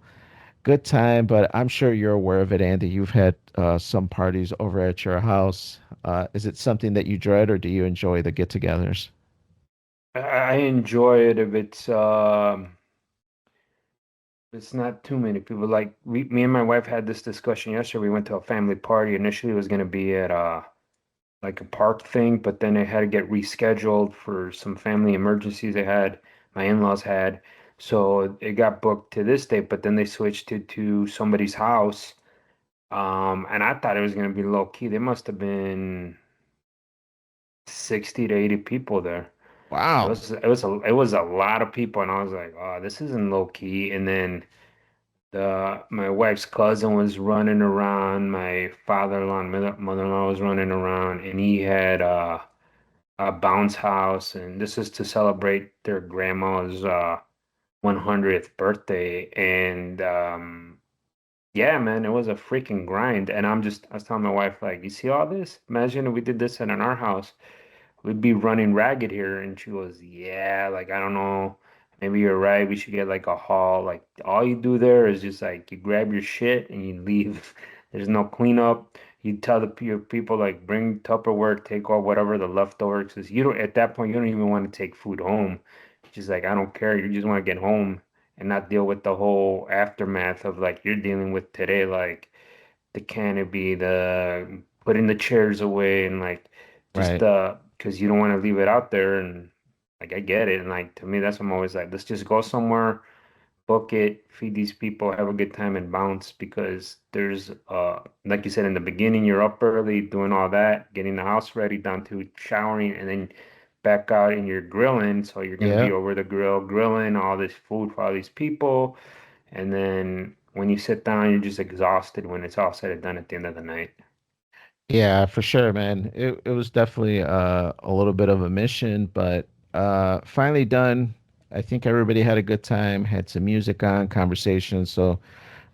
good time, but I'm sure you're aware of it, Andy. You've had some parties over at your house. Is it something that you dread, or do you enjoy the get-togethers? I enjoy it if it's not too many people. Like me and my wife had this discussion yesterday. We went to a family party. Initially, it was going to be at like a park thing, but then it had to get rescheduled for some family emergencies they had, my in-laws had. So it got booked to this date, but then they switched it to somebody's house. And I thought it was gonna be low key. There must have been 60 to 80 people there. Wow. It was a lot of people, and I was like, oh, this isn't low key. And then the my wife's cousin was running around, my father-in-law and mother-in-law was running around, and he had a bounce house, and this is to celebrate their grandma's 100th birthday. And yeah, man, it was a freaking grind. And I was telling my wife, like, you see all this? Imagine if we did this in our house, we'd be running ragged here. And she goes, yeah, like, I don't know. Maybe you're right. We should get like a hall. Like, all you do there is just like you grab your shit and you leave. There's no cleanup. You tell your people, like, bring Tupperware, take all whatever the leftovers. Because you don't, at that point, you don't even want to take food home. She's like, I don't care. You just want to get home and not deal with the whole aftermath of like you're dealing with today. Like, the canopy, the putting the chairs away, and like just Right. because you don't want to leave it out there. And like I get it. And like to me, that's what I'm always like, let's just go somewhere, book it, feed these people, have a good time, and bounce. Because there's like you said in the beginning, you're up early doing all that, getting the house ready, down to showering, and then back out and you're grilling. So you're gonna be Yeah. over the grill, grilling all this food for all these people. And then when you sit down, you're just exhausted when it's all said and done at the end of the night. Yeah, for sure, man. It was definitely a little bit of a mission, but finally done. I think everybody had a good time, had some music on, conversation. So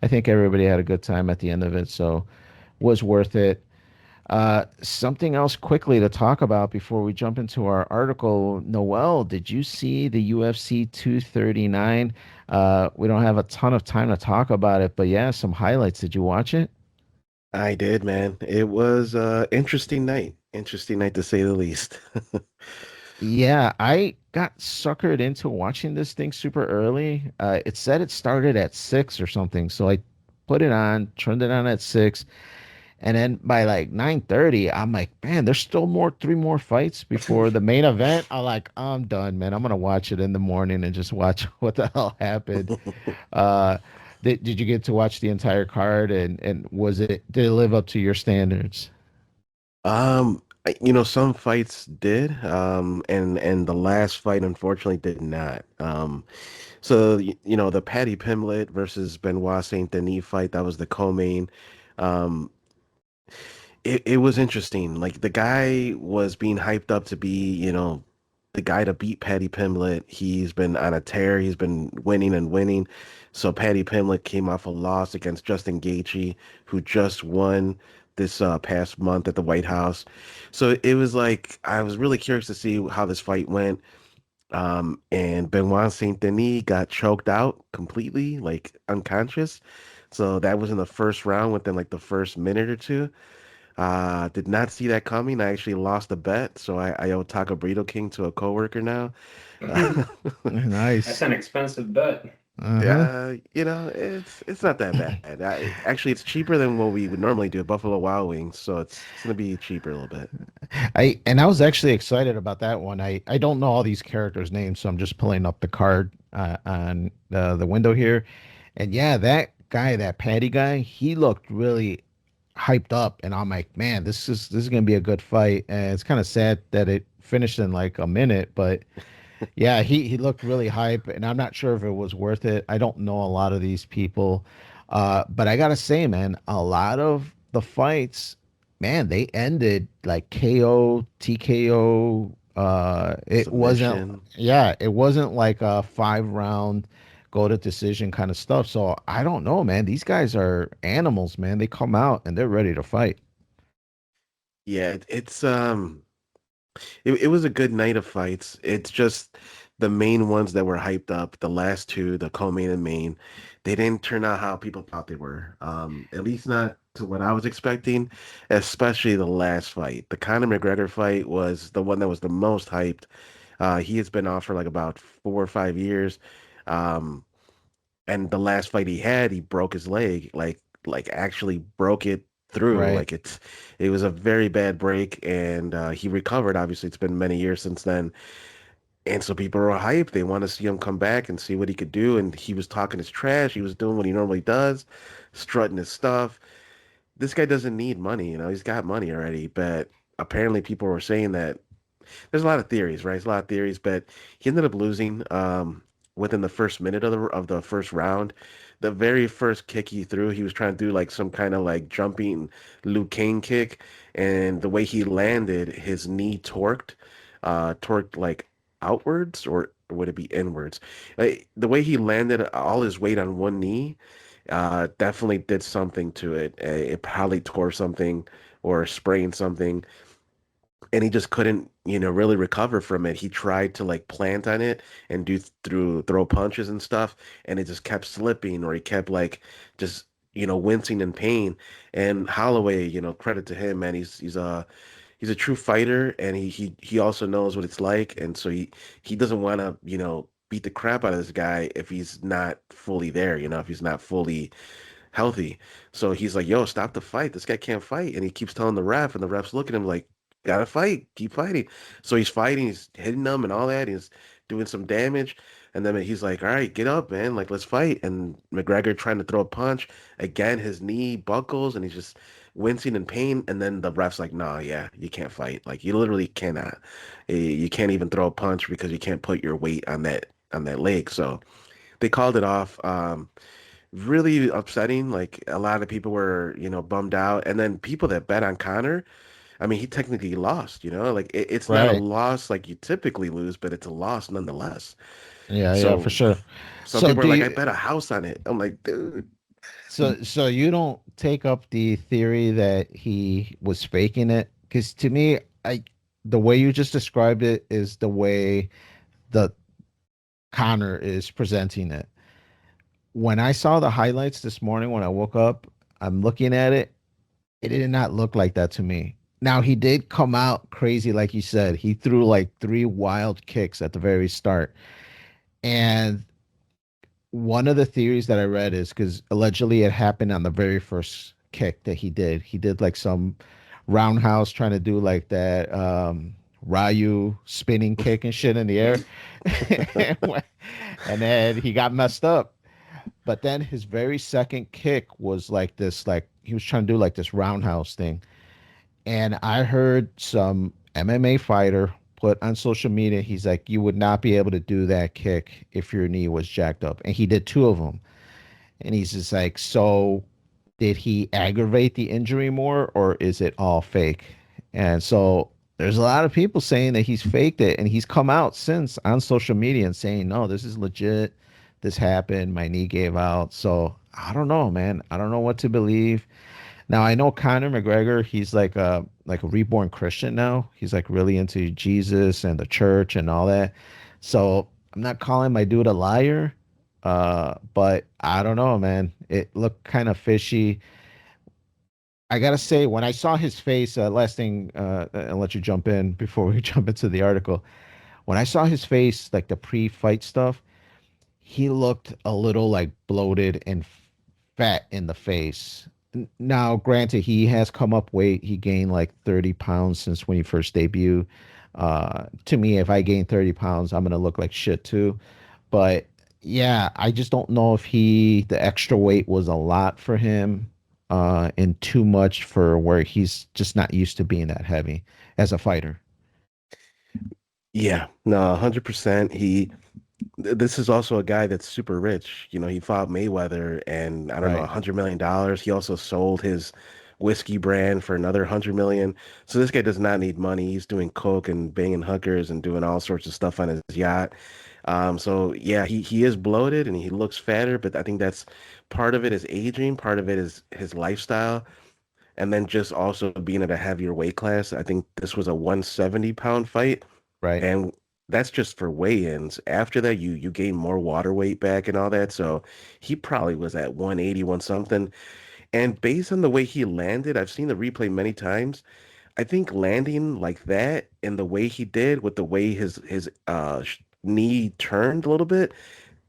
I think everybody had a good time at the end of it. So was worth it. Something else quickly to talk about before we jump into our article. Noel, did you see the UFC 239? We don't have a ton of time to talk about it, but yeah, some highlights. Did you watch it? I did, man. It was interesting night. Interesting night to say the least. Yeah, I got suckered into watching this thing super early. It said it started at 6 or something, so I put it on, turned it on at 6, and then by like 9:30, I'm like, man, there's still three more fights before the main event. I'm like, I'm done, man. I'm gonna watch it in the morning and just watch what the hell happened. Uh, did you get to watch the entire card, and did it live up to your standards? Some fights did, and the last fight unfortunately did not. So the Paddy Pimblett versus Benoit Saint Denis fight, that was the co-main. Um, it was interesting. Like the guy was being hyped up to be, the guy to beat Paddy Pimblett. He's been on a tear. He's been winning and winning. So Paddy Pimblett came off a loss against Justin Gaethje, who just won this past month at the White House. So it was like I was really curious to see how this fight went. And Benoit Saint Denis got choked out completely, like unconscious. So that was in the first round within like the first minute or two. Did not see that coming. I actually lost a bet, so I owe Taco Burrito King to a coworker now. That's Nice. an expensive bet. Uh-huh. It's not that bad. Actually, it's cheaper than what we would normally do at Buffalo Wild Wings, so it's gonna be cheaper a little bit. I was actually excited about that one. I don't know all these characters' names, so I'm just pulling up the card on the window here. And yeah, that guy, that Patty guy, he looked really hyped up, and I'm like, man, this is gonna be a good fight. And it's kind of sad that it finished in like a minute, but yeah, he looked really hype, and I'm not sure if it was worth it. I don't know a lot of these people, but I gotta say, man, a lot of the fights, man, they ended like KO, TKO. It wasn't, Submission. yeah, it wasn't like a 5 round go to decision kind of stuff. So I don't know, man. These guys are animals, man. They come out and they're ready to fight. Yeah, it was a good night of fights. It's just the main ones that were hyped up, the last two, the co-main and main, they didn't turn out how people thought they were. At least not to what I was expecting, especially the last fight. The Conor McGregor fight was the one that was the most hyped. He has been off for like about 4 or 5 years. Um, and the last fight he had, he broke his leg, like actually broke it through. Right. Like it was a very bad break, and he recovered. Obviously, it's been many years since then, and so people were hyped. They want to see him come back and see what he could do. And he was talking his trash. He was doing what he normally does, strutting his stuff. This guy doesn't need money, he's got money already. But apparently, people were saying that there's a lot of theories, right? There's a lot of theories, but he ended up losing within the first minute of the first round. The very first kick he threw, he was trying to do like some kind of like jumping Liu Kang kick, and the way he landed, his knee torqued like outwards, or would it be inwards? The way he landed all his weight on one knee, definitely did something to it. It probably tore something or sprained something, and he just couldn't, really recover from it. He tried to like plant on it and do through throw punches and stuff, and it just kept slipping, or he kept like just wincing in pain. And Holloway, credit to him, man. He's a true fighter, and he also knows what it's like, and so he doesn't want to beat the crap out of this guy if he's not fully there, if he's not fully healthy. So he's like, yo, stop the fight. This guy can't fight. And he keeps telling the ref, and the ref's looking at him like, gotta fight, keep fighting. So he's fighting, he's hitting them and all that. He's doing some damage. And then he's like, all right, get up, man. Like, let's fight. And McGregor trying to throw a punch. Again, his knee buckles and he's just wincing in pain. And then the ref's like, nah, yeah, you can't fight. Like, you literally cannot. You can't even throw a punch because you can't put your weight on that leg. So they called it off. Really upsetting. Like a lot of people were, bummed out. And then people that bet on Connor, I mean, he technically lost, like it's not a Right. loss like you typically lose, but it's a loss nonetheless. Yeah, yeah, for So sure. some So people are do like, I you bet a house on it. I'm like, dude. so you don't take up the theory that he was faking it? Because to me, I the way you just described it is the way the Connor is presenting it. When I saw the highlights this morning when I woke up, I'm looking at it. It did not look like that to me. Now he did come out crazy, like you said. He threw like 3 wild kicks at the very start. And one of the theories that I read is because allegedly it happened on the very first kick that he did. He did like some roundhouse trying to do like that Ryu spinning kick and shit in the air. And then he got messed up. But then his very second kick was like this, like he was trying to do like this roundhouse thing. And I heard some MMA fighter put on social media, he's like, you would not be able to do that kick if your knee was jacked up. And he did two of them. And he's just like, so did he aggravate the injury more or is it all fake? And so there's a lot of people saying that he's faked it. And he's come out since on social media and saying, no, this is legit. This happened. My knee gave out. So I don't know, man. I don't know what to believe. Now I know Conor McGregor, he's like a reborn Christian now. He's like really into Jesus and the church and all that. So I'm not calling my dude a liar, but I don't know, man. It looked kind of fishy. I gotta say, when I saw his face, last thing, I'll let you jump in before we jump into the article. When I saw his face, like the pre-fight stuff, he looked a little like bloated and fat in the face. Now, granted, he has come up weight. He gained like 30 pounds since when he first debuted. To me, if I gain 30 pounds, I'm gonna look like shit too. But yeah, I just don't know if the extra weight was a lot for him, and too much for where he's just not used to being that heavy as a fighter. Yeah, no, 100%. This is also a guy that's super rich. You know, he fought Mayweather and I don't know, Right, $100 million. He also sold his whiskey brand for another 100 million. So this guy does not need money. He's doing coke and banging hookers and doing all sorts of stuff on his yacht. So yeah, he is bloated and he looks fatter, but I think that's part of it is aging, part of it is his lifestyle, and then just also being at a heavier weight class. I think this was a 170-pound fight. right. And that's just for weigh-ins. After that, you gain more water weight back and all that. So he probably was at 180, one something. And based on the way he landed, I've seen the replay many times. I think landing like that and the way he did with the way his knee turned a little bit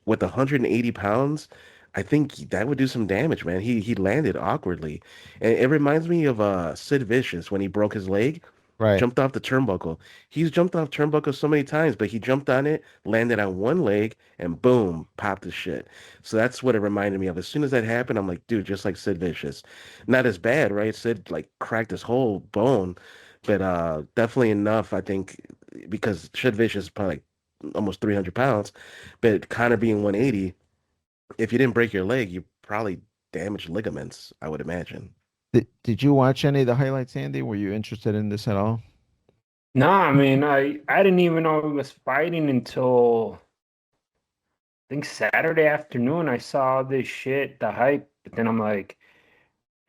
with 180 pounds, I think that would do some damage, man. He landed awkwardly. And it reminds me of Sid Vicious when he broke his leg, Right. jumped off the turnbuckle. He's jumped off turnbuckle so many times, but he jumped on it, landed on one leg, and boom, popped his shit. So that's what it reminded me of. As soon as that happened, I'm like, dude, just like Sid Vicious. Not as bad, right? Sid like cracked his whole bone, but definitely enough, I think, because Sid Vicious is probably like almost 300 pounds, but Connor being 180, if you didn't break your leg, you probably damaged ligaments, I would imagine. Did you watch any of the highlights, Andy? Were you interested in this at all? No, I mean, I didn't even know he was fighting until I think Saturday afternoon. I saw this shit, the hype, but then I'm like,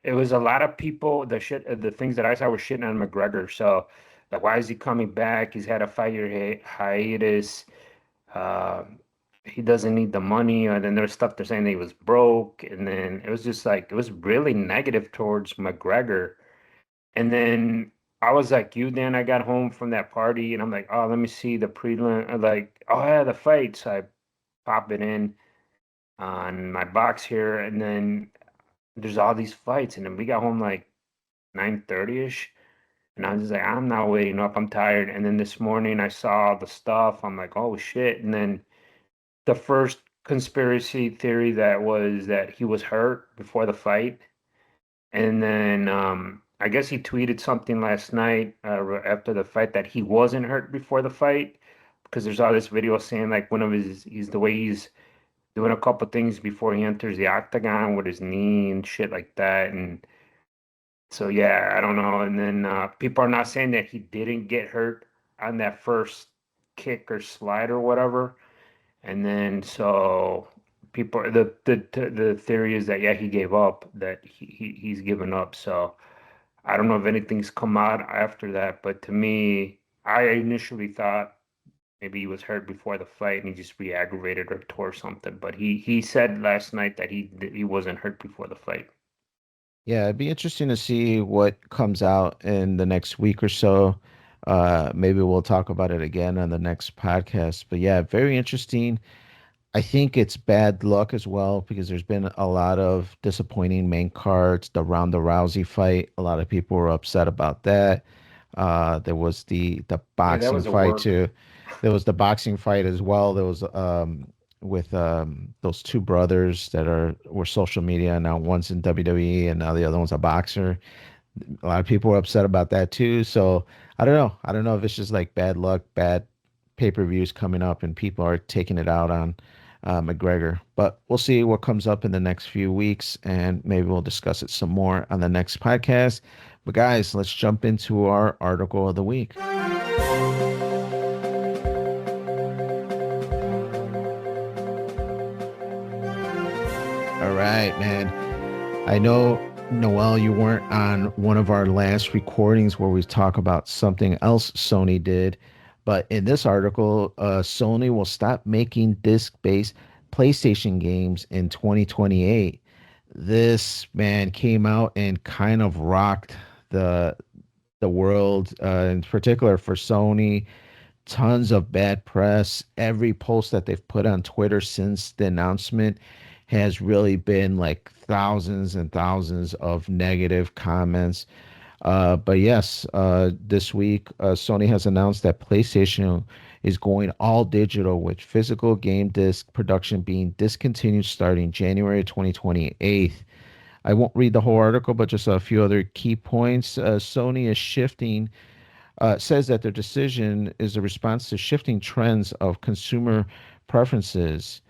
it was a lot of people. The things that I saw were shitting on McGregor. So, like, why is he coming back? He's had a 5 year hiatus. Uh, he doesn't need the money. And then there's stuff they're saying that he was broke. And then it was just like it was really negative towards McGregor. And then I was like you, then I got home from that party and I'm like, oh, let me see the prelim. Like, oh yeah, the fight. So I pop it in on my box here, and then there's all these fights, and then we got home like 9:30ish, and I was just like, I'm not waiting up, I'm tired. And then this morning I saw the stuff, I'm like, oh shit. And then the first conspiracy theory that was that he was hurt before the fight. And then I guess he tweeted something last night after the fight that he wasn't hurt before the fight because there's all this video saying like one of he's the way he's doing a couple things before he enters the octagon with his knee and shit like that. And so yeah, I don't know. And then people are not saying that he didn't get hurt on that first kick or slide or whatever. And then so people the theory is that yeah, he gave up, that he's given up. So I don't know if anything's come out after that, but to me, I initially thought maybe he was hurt before the fight and he just re-aggravated or tore something. But he said last night that he wasn't hurt before the fight. Yeah, it'd be interesting to see what comes out in the next week or so. Maybe we'll talk about it again on the next podcast. But yeah, very interesting. I think it's bad luck as well because there's been a lot of disappointing main cards. The Ronda Rousey fight, a lot of people were upset about that. There was the Yeah, that boxing was a fight work. too. There was the boxing fight as well. There was with those two brothers that were social media now. One's in WWE and now the other one's a boxer. A lot of people were upset about that too. So I don't know. I don't know if it's just like bad luck, bad pay-per-views coming up, and people are taking it out on McGregor. But we'll see what comes up in the next few weeks, and maybe we'll discuss it some more on the next podcast. But guys, let's jump into our article of the week. All right, man. I know, Noel, you weren't on one of our last recordings where we talk about something else Sony did, but in this article, Sony will stop making disc-based PlayStation games in 2028. This man came out and kind of rocked the the world, in particular for Sony. Tons of bad press. Every post that they've put on Twitter since the announcement has really been like thousands and thousands of negative comments. But yes, this week, Sony has announced that PlayStation is going all digital with physical game disc production being discontinued starting January 2028. I won't read the whole article, but just a few other key points. Sony is shifting says that their decision is a response to shifting trends of consumer preferences.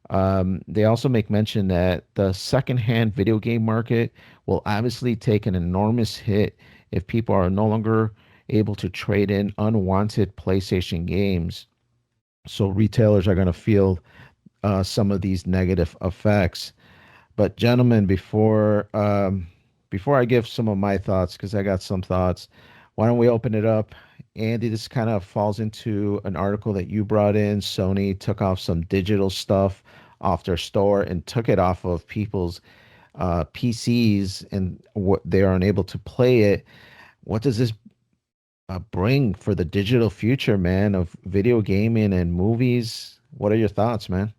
They also make mention that the secondhand video game market will obviously take an enormous hit if people are no longer able to trade in unwanted PlayStation games. So retailers are going to feel some of these negative effects. But gentlemen, before I give some of my thoughts, because I got some thoughts, why don't we open it up? Andy, this kind of falls into an article that you brought in. Sony took off some digital stuff off their store and took it off of people's PCs, and what they are unable to play it. What does this bring for the digital future, man, of video gaming and movies? What are your thoughts, man?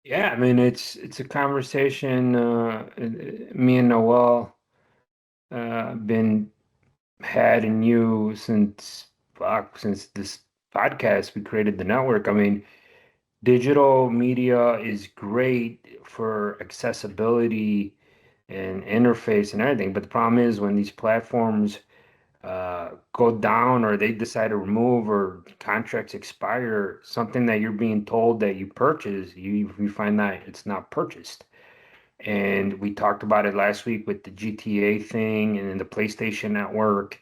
Yeah, I mean it's a conversation me and Noel been had and you since this podcast we created the network. I mean, digital media is great for accessibility and interface and everything, but the problem is when these platforms go down or they decide to remove or contracts expire, something that you're being told that you purchase, you find that it's not purchased. And we talked about it last week with the GTA thing and then the PlayStation Network.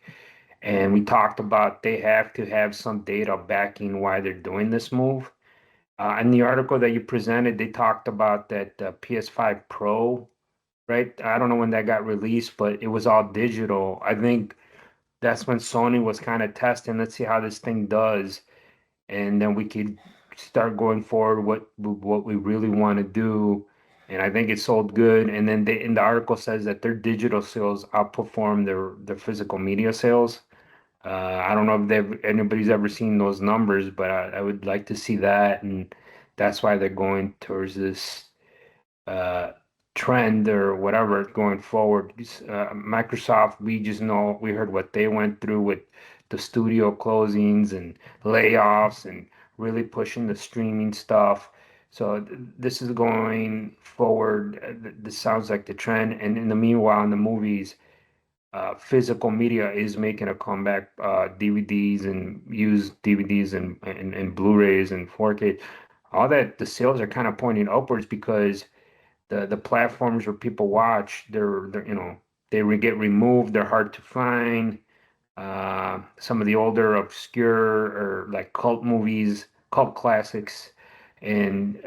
And we talked about they have to have some data backing why they're doing this move. In the article that you presented, they talked about that PS5 Pro, right? I don't know when that got released, but it was all digital. I think that's when Sony was kind of testing, let's see how this thing does, and then we could start going forward what we really want to do. And I think it sold good. And then they in the article says that their digital sales outperform their physical media sales. I don't know if anybody's ever seen those numbers, but I would like to see that, and that's why they're going towards this uh, trend or whatever going forward. Microsoft, we just know we heard what they went through with the studio closings and layoffs and really pushing the streaming stuff. So this is going forward. This sounds like the trend. And in the meanwhile, in the movies, physical media is making a comeback. DVDs and used DVDs and Blu-rays and 4K. All that the sales are kind of pointing upwards because the platforms where people watch, they're get removed. They're hard to find. Some of the older, obscure or like cult movies, cult classics, and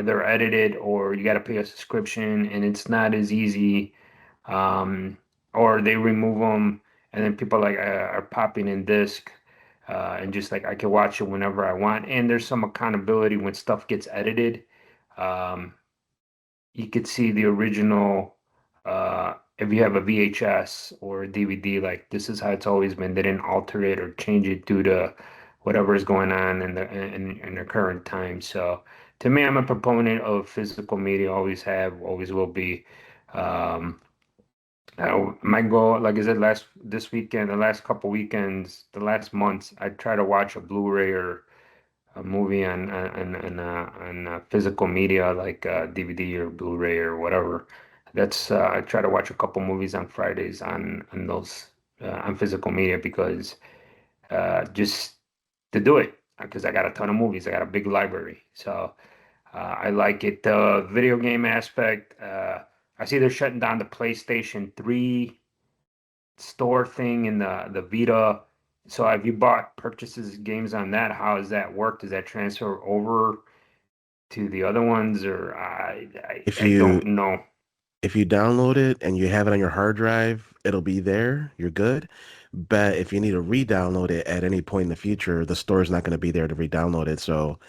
they're edited, or you got to pay a subscription, and it's not as easy. Um, or they remove them, and then people like are popping in disc. And just like I can watch it whenever I want, and there's some accountability when stuff gets edited. Um, you could see the original if you have a VHS or a DVD, like this is how it's always been. They didn't alter it or change it due to whatever is going on in the current time. So to me, I'm a proponent of physical media, always have, always will be. Um, my goal, like I said, this weekend, the last couple weekends, the last months, I try to watch a Blu-ray or a movie on physical media like DVD or Blu-ray or whatever. That's I try to watch a couple movies on Fridays on those on physical media because just to do it because I got a ton of movies. I got a big library, so I like it. The video game aspect. I see they're shutting down the PlayStation 3 store thing and the Vita. So have you bought purchases games on that? How does that work? Does that transfer over to the other ones, or If I you don't know. if you download it and you have it on your hard drive, it'll be there. You're good. But if you need to re-download it at any point in the future, the store's not going to be there to re-download it. So,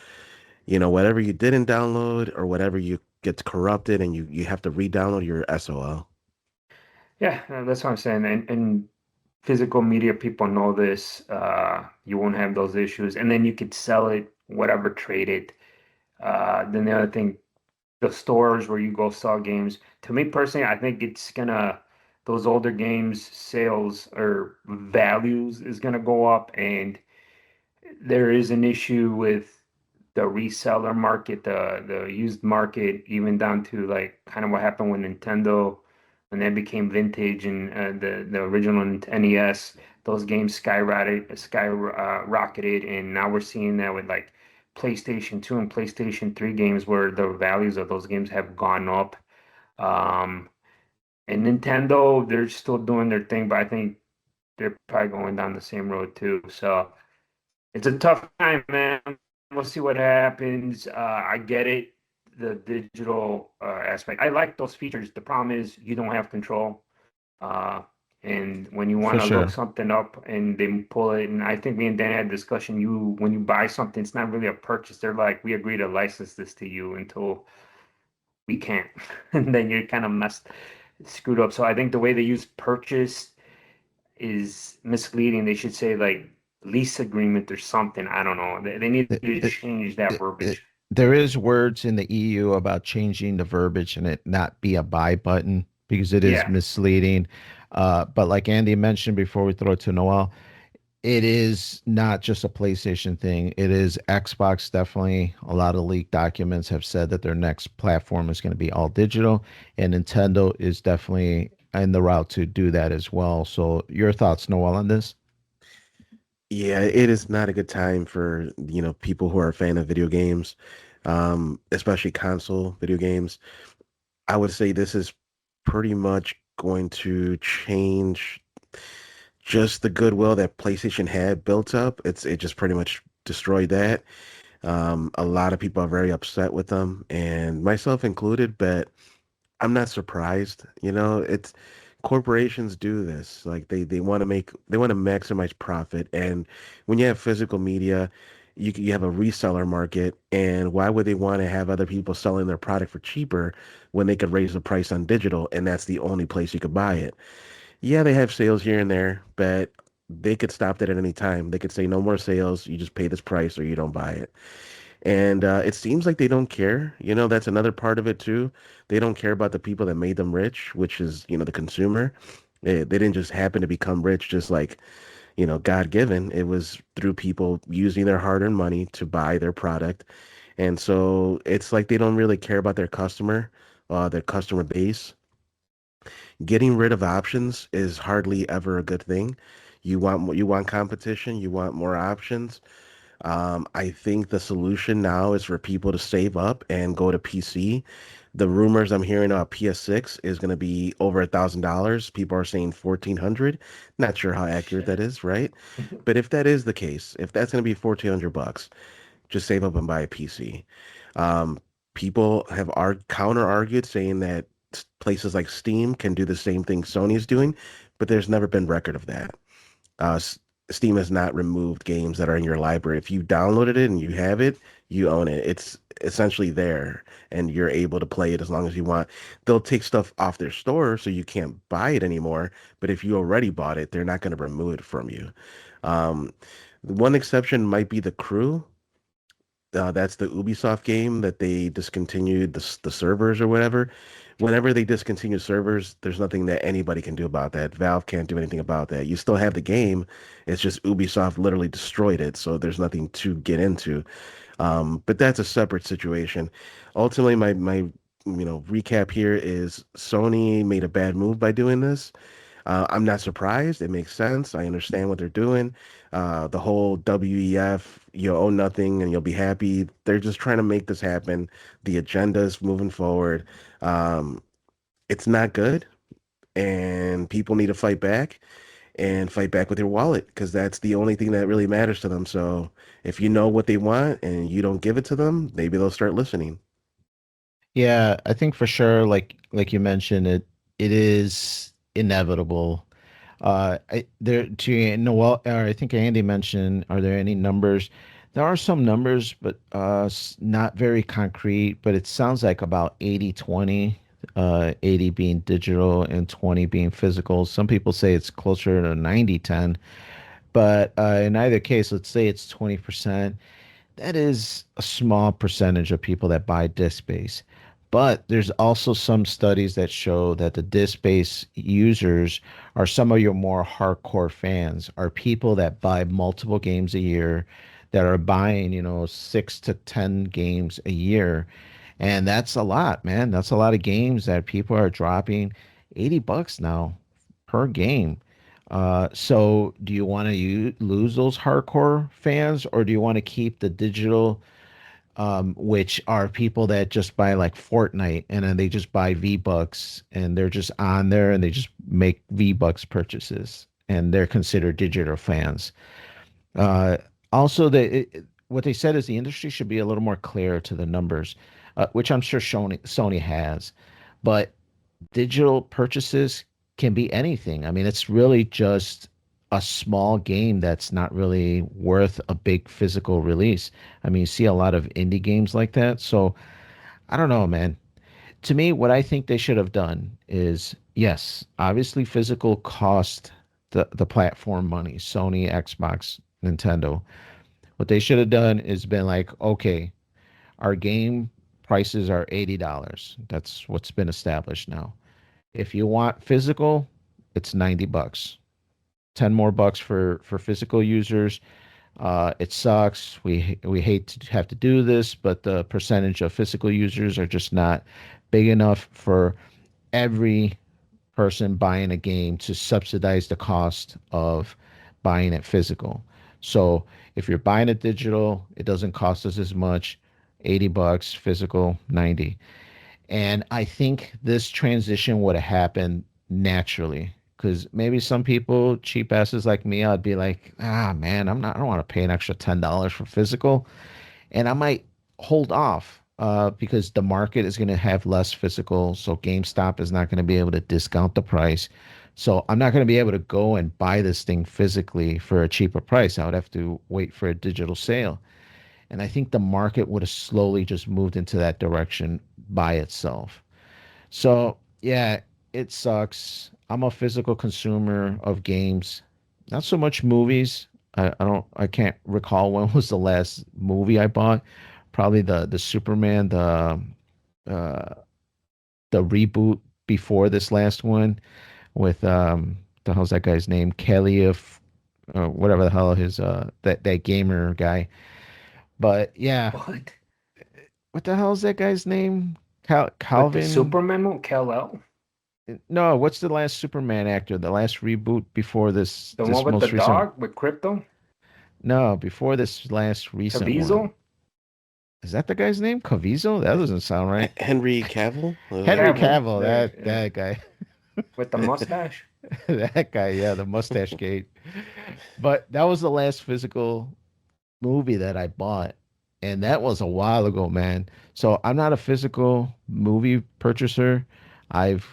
whatever you didn't download or whatever you gets corrupted and you have to re-download your SOL. Yeah, that's what I'm saying. And physical media people know this. You won't have those issues, and then you could sell it, whatever, trade it. Then the other thing, the stores where you go sell games. To me personally, I think it's gonna those older games sales or values is gonna go up, and there is an issue with the reseller market, the used market, even down to like kind of what happened with Nintendo when they became vintage and the original NES. Those games skyrocketed, and now we're seeing that with like PlayStation 2 and PlayStation 3 games where the values of those games have gone up. Um, and Nintendo, they're still doing their thing, but I think they're probably going down the same road too. So it's a tough time, man. We'll see what happens. I get it, the digital aspect. I like those features. The problem is you don't have control. Uh, and when you For want to look sure. something up and they pull it, and I think me and Dan had a discussion. When you buy something, it's not really a purchase. They're like, we agree to license this to you until we can't, and then you're kind of screwed up. So I think the way they use purchase is misleading. They should say like lease agreement or something. I don't know. They need It, to it, change that verbiage. there is words in the EU about changing the verbiage and it not be a buy button because it is Yeah. misleading. But like Andy mentioned before we throw it to Noel, it is not just a PlayStation thing. It is Xbox. Definitely, a lot of leaked documents have said that their next platform is going to be all digital, and Nintendo is definitely in the route to do that as well. So, your thoughts, Noel, on this? Yeah, it is not a good time for, people who are a fan of video games, especially console video games. I would say this is pretty much going to change just the goodwill that PlayStation had built up. It just pretty much destroyed that. A lot of people are very upset with them, and myself included, but I'm not surprised. It's corporations do this. Like they want to maximize profit, and when you have physical media, you have a reseller market, and why would they want to have other people selling their product for cheaper when they could raise the price on digital, and that's the only place you could buy it? Yeah, they have sales here and there, but they could stop that at any time. They could say no more sales. You just pay this price or you don't buy it. And it seems like they don't care. That's another part of it too. They don't care about the people that made them rich, which is, the consumer. They didn't just happen to become rich just like, God given. It was through people using their hard-earned money to buy their product. And so it's like they don't really care about their customer base. Getting rid of options is hardly ever a good thing. You want competition, you want more options. I think the solution now is for people to save up and go to PC. The rumors I'm hearing about PS6 is going to be over $1,000. People are saying 1,400. Not sure how accurate that Shit. is, right? But if that is the case, if that's going to be 1,400 bucks, just save up and buy a PC. Um, People have counter argued saying that places like Steam can do the same thing Sony is doing, but there's never been record of that. Uh, S- Steam has not removed games that are in your library. If you downloaded it and you have it, you own it. It's essentially there and you're able to play it as long as you want. They'll take stuff off their store so you can't buy it anymore. But if you already bought it, they're not going to remove it from you. Um, the one exception might be The Crew. That's the Ubisoft game that they discontinued the servers or whatever. Whenever they discontinue servers, there's nothing that anybody can do about that. Valve can't do anything about that. You still have the game. It's just Ubisoft literally destroyed it, so there's nothing to get into. But that's a separate situation. Ultimately, my recap here is Sony made a bad move by doing this. I'm not surprised. It makes sense. I understand what they're doing. The whole WEF, you'll own nothing and you'll be happy. They're just trying to make this happen. The agenda's moving forward. Um, it's not good, and people need to fight back and fight back with your wallet because that's the only thing that really matters to them. So if you know what they want and you don't give it to them, maybe they'll start listening. Yeah, I think for sure, like you mentioned, it is inevitable. There to Noel, or I think Andy mentioned, are there any numbers? There are some numbers, but not very concrete. But it sounds like about 80-20, 80 being digital and 20 being physical. Some people say it's closer to 90-10, but in either case, let's say it's 20%. That is a small percentage of people that buy disk based. But there's also some studies that show that the disk based users are some of your more hardcore fans, are people that buy multiple games a year, that are buying, 6 to 10 games a year. And that's a lot, man. That's a lot of games that people are dropping $80 now per game. So do you want to lose those hardcore fans, or do you want to keep the digital, which are people that just buy like Fortnite and then they just buy V-Bucks and they're just on there and they just make V-Bucks purchases and they're considered digital fans. Uh, Also, what they said is the industry should be a little more clear to the numbers, which I'm sure Sony has, but digital purchases can be anything. I mean, it's really just a small game that's not really worth a big physical release. I mean, you see a lot of indie games like that. So I don't know, man. To me, what I think they should have done is yes, obviously physical cost the platform money, Sony, Xbox, Nintendo. What they should have done is been like, okay, our game prices are $80. That's what's been established now. If you want physical, it's $90. 10 more bucks for physical users. It sucks. We hate to have to do this, but the percentage of physical users are just not big enough for every person buying a game to subsidize the cost of buying it physical. So if you're buying it digital, it doesn't cost us as much. $80, physical 90. And I think this transition would have happened naturally because maybe some people, cheap asses like me, I'd be like, ah, man, I don't want to pay an extra $10 for physical. And I might hold off because the market is going to have less physical. So GameStop is not going to be able to discount the price. So I'm not going to be able to go and buy this thing physically for a cheaper price. I would have to wait for a digital sale. And I think the market would have slowly just moved into that direction by itself. So, yeah, it sucks. I'm a physical consumer of games, not so much movies. I can't recall when was the last movie I bought. Probably the Superman, uh, the reboot before this last one with the hell's that guy's name? Kelly of whatever the hell his that gamer guy. But yeah, What? what the hell is that guy's name? What, the Calvin? Superman one? Kal-El? No, what's the last Superman actor? The last reboot before this The one this with the most recent? dog with Crypto? No, before this last recent one. Caviezel? Is that the guy's name? Caviezel? That doesn't sound right. Henry Cavill? Henry Cavill. Cavill, There, that yeah. that guy. With the mustache? That guy, yeah, the mustache gate. But that was the last physical movie that I bought. And that was a while ago, man. So I'm not a physical movie purchaser. I've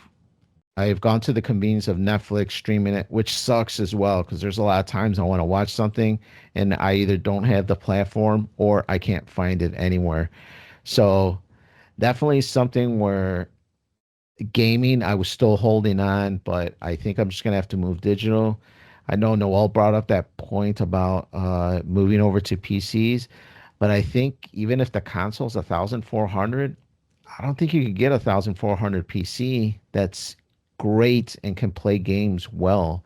I've gone to the convenience of Netflix streaming it, which sucks as well because there's a lot of times I want to watch something and I either don't have the platform or I can't find it anywhere. So definitely something where gaming, I was still holding on, but I think I'm just gonna have to move digital. I know Noel brought up that point about moving over to PCs, but I think even if the console's 1,400, I don't think you could get 1,400 PC that's great and can play games well.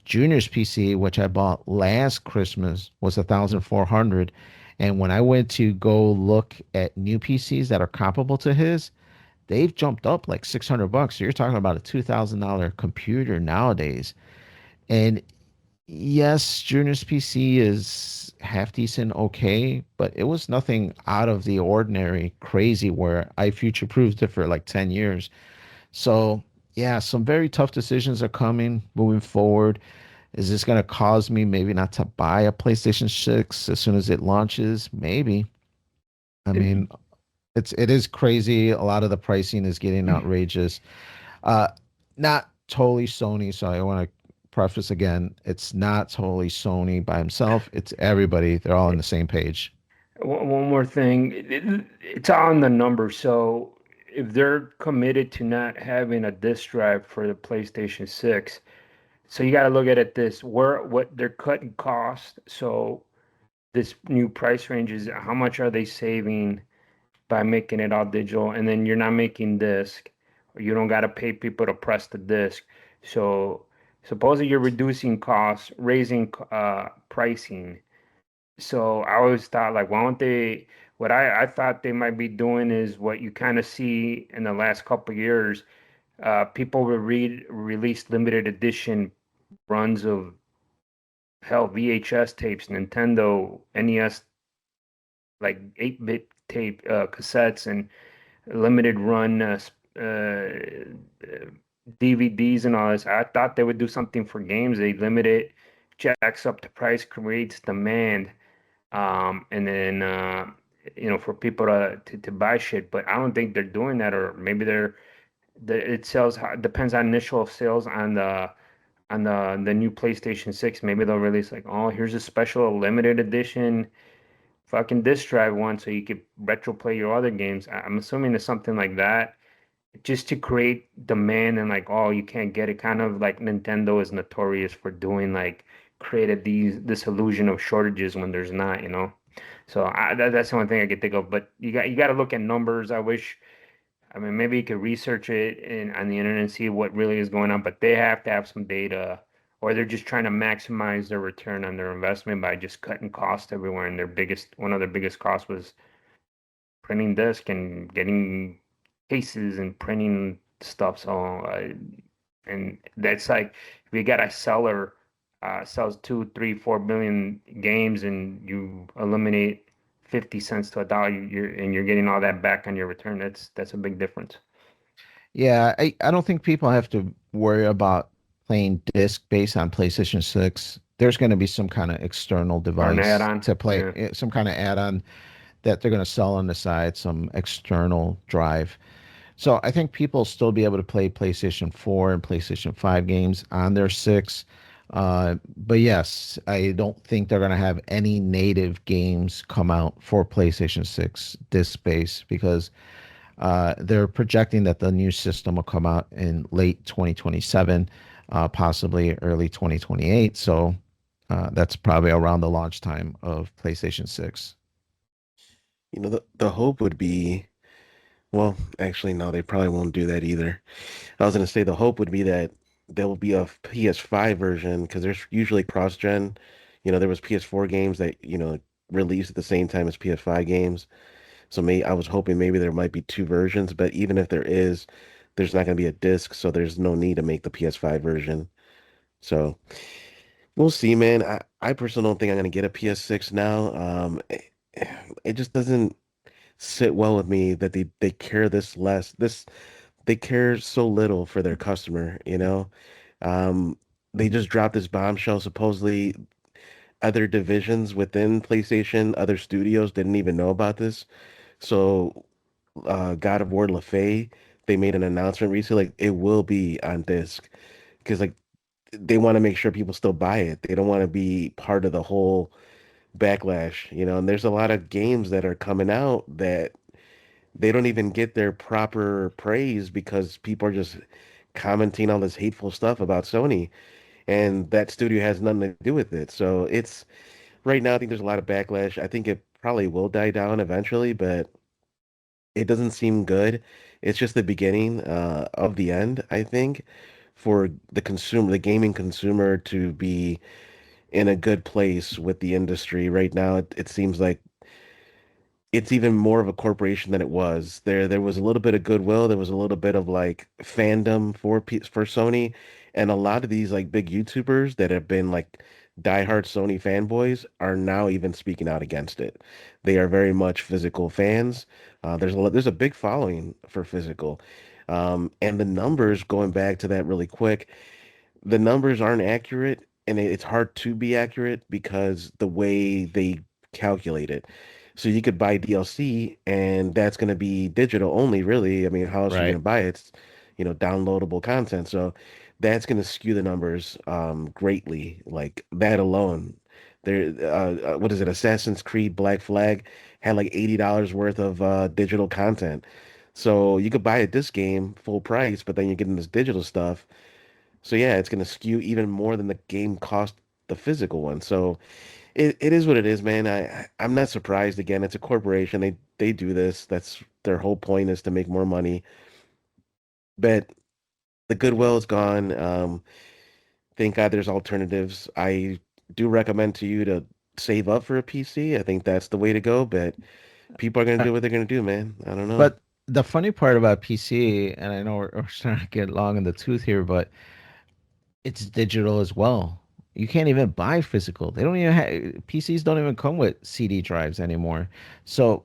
Junior's PC, which I bought last Christmas, was 1,400, and when I went to go look at new PCs that are comparable to his, they've jumped up like $600. So you're talking about a $2,000 computer nowadays. And yes, Junior's PC is half decent, okay, but it was nothing out of the ordinary, crazy where I future proofed it for like 10 years. So, yeah, some very tough decisions are coming moving forward. Is this going to cause me maybe not to buy a PlayStation 6 as soon as it launches? Maybe. I mean, it is crazy. A lot of the pricing is getting outrageous. Uh, Not totally Sony, so I want to preface again, it's not totally Sony by himself. It's everybody. They're all on the same page. One more thing, it's on the number. So if they're committed to not having a disk drive for the PlayStation 6, so you got to look at it this, where what they're cutting costs. So this new price range is how much are they saving by making it all digital, and then you're not making disc, or you don't got to pay people to press the disc. So supposedly you're reducing costs, raising pricing. So I always thought like, why don't they? What I thought they might be doing is what you kind of see in the last couple of years. People will release limited edition runs of hell VHS tapes, Nintendo NES, like 8-bit tape cassettes, and limited run DVDs and all this. I thought they would do something for games. They limit it, jacks up the price, creates demand, and then for people to buy shit. But I don't think they're doing that, or maybe it sells depends on initial sales on the new PlayStation 6. Maybe they'll release like, oh, here's a special limited edition fucking disc drive one so you could retro play your other games. I'm assuming it's something like that, just to create demand and like, oh, you can't get it. Kind of like Nintendo is notorious for doing, like, created this illusion of shortages when there's not. So that's the only thing I could think of. But you got to look at numbers. I mean, maybe you could research it on the internet and see what really is going on, but they have to have some data, or they're just trying to maximize their return on their investment by just cutting costs everywhere. And one of their biggest costs was printing disk and getting cases and printing stuff. So, and that's like, if you got a seller sells 2, 3, 4 billion games, and you eliminate 50 cents to a dollar, you're getting all that back on your return. That's a big difference. Yeah, I don't think people have to worry about playing disc based on PlayStation 6. There's going to be some kind of external Or an device add-on. to play, Yeah. some kind of add-on that they're going to sell on the side, some external drive. So I think people still be able to play PlayStation 4 and PlayStation 5 games on their 6. But yes, I don't think they're going to have any native games come out for PlayStation 6 disc based because they're projecting that the new system will come out in late 2027, possibly early 2028. So that's probably around the launch time of PlayStation 6. The hope would be, well, actually, no, they probably won't do that either. I was going to say the hope would be that there will be a PS5 version because there's usually cross-gen. There was PS4 games that, released at the same time as PS5 games. So I was hoping maybe there might be two versions, but even if there is, there's not going to be a disc, so there's no need to make the PS5 version. So we'll see, man. I personally don't think I'm going to get a PS6 now. It just doesn't sit well with me that they care this less. They care so little for their customer. Um, they just dropped this bombshell. Supposedly, other divisions within PlayStation, other studios didn't even know about this. So, God of War LaFay, they made an announcement recently, like it will be on disc because like they want to make sure people still buy it. They don't want to be part of the whole backlash. And there's a lot of games that are coming out that they don't even get their proper praise because people are just commenting all this hateful stuff about Sony, and that studio has nothing to do with it. So it's right now, I think there's a lot of backlash. I think it probably will die down eventually, but it doesn't seem good. It's just the beginning of the end, I think, for the gaming consumer to be in a good place with the industry. Right now, it seems like it's even more of a corporation than it was. There was a little bit of goodwill, there was a little bit of like fandom for Sony, and a lot of these like big YouTubers that have been like diehard Sony fanboys are now even speaking out against it. They are very much physical fans. There's a big following for physical. And the numbers, going back to that really quick, the numbers aren't accurate, and it's hard to be accurate because the way they calculate it. So you could buy DLC, and that's going to be digital only, really. I mean, how else are you going Right. to buy it? It's, downloadable content. So that's going to skew the numbers greatly. Like that alone, there, what is it? Assassin's Creed Black Flag had like $80 worth of digital content. So you could buy this game full price, but then you're getting this digital stuff. So yeah, it's gonna skew even more than the game cost the physical one. So it is what it is, man. I'm not surprised. Again, it's a corporation. They do this. That's their whole point, is to make more money. But the goodwill is gone. Thank God there's alternatives. I do recommend to you to save up for a PC. I think that's the way to go. But people are gonna Uh, do what they're gonna do, man. I don't know. But the funny part about PC, and I know we're trying to get long in the tooth here, but it's digital as well. You can't even buy physical. They don't even have PCs don't even come with CD drives anymore. So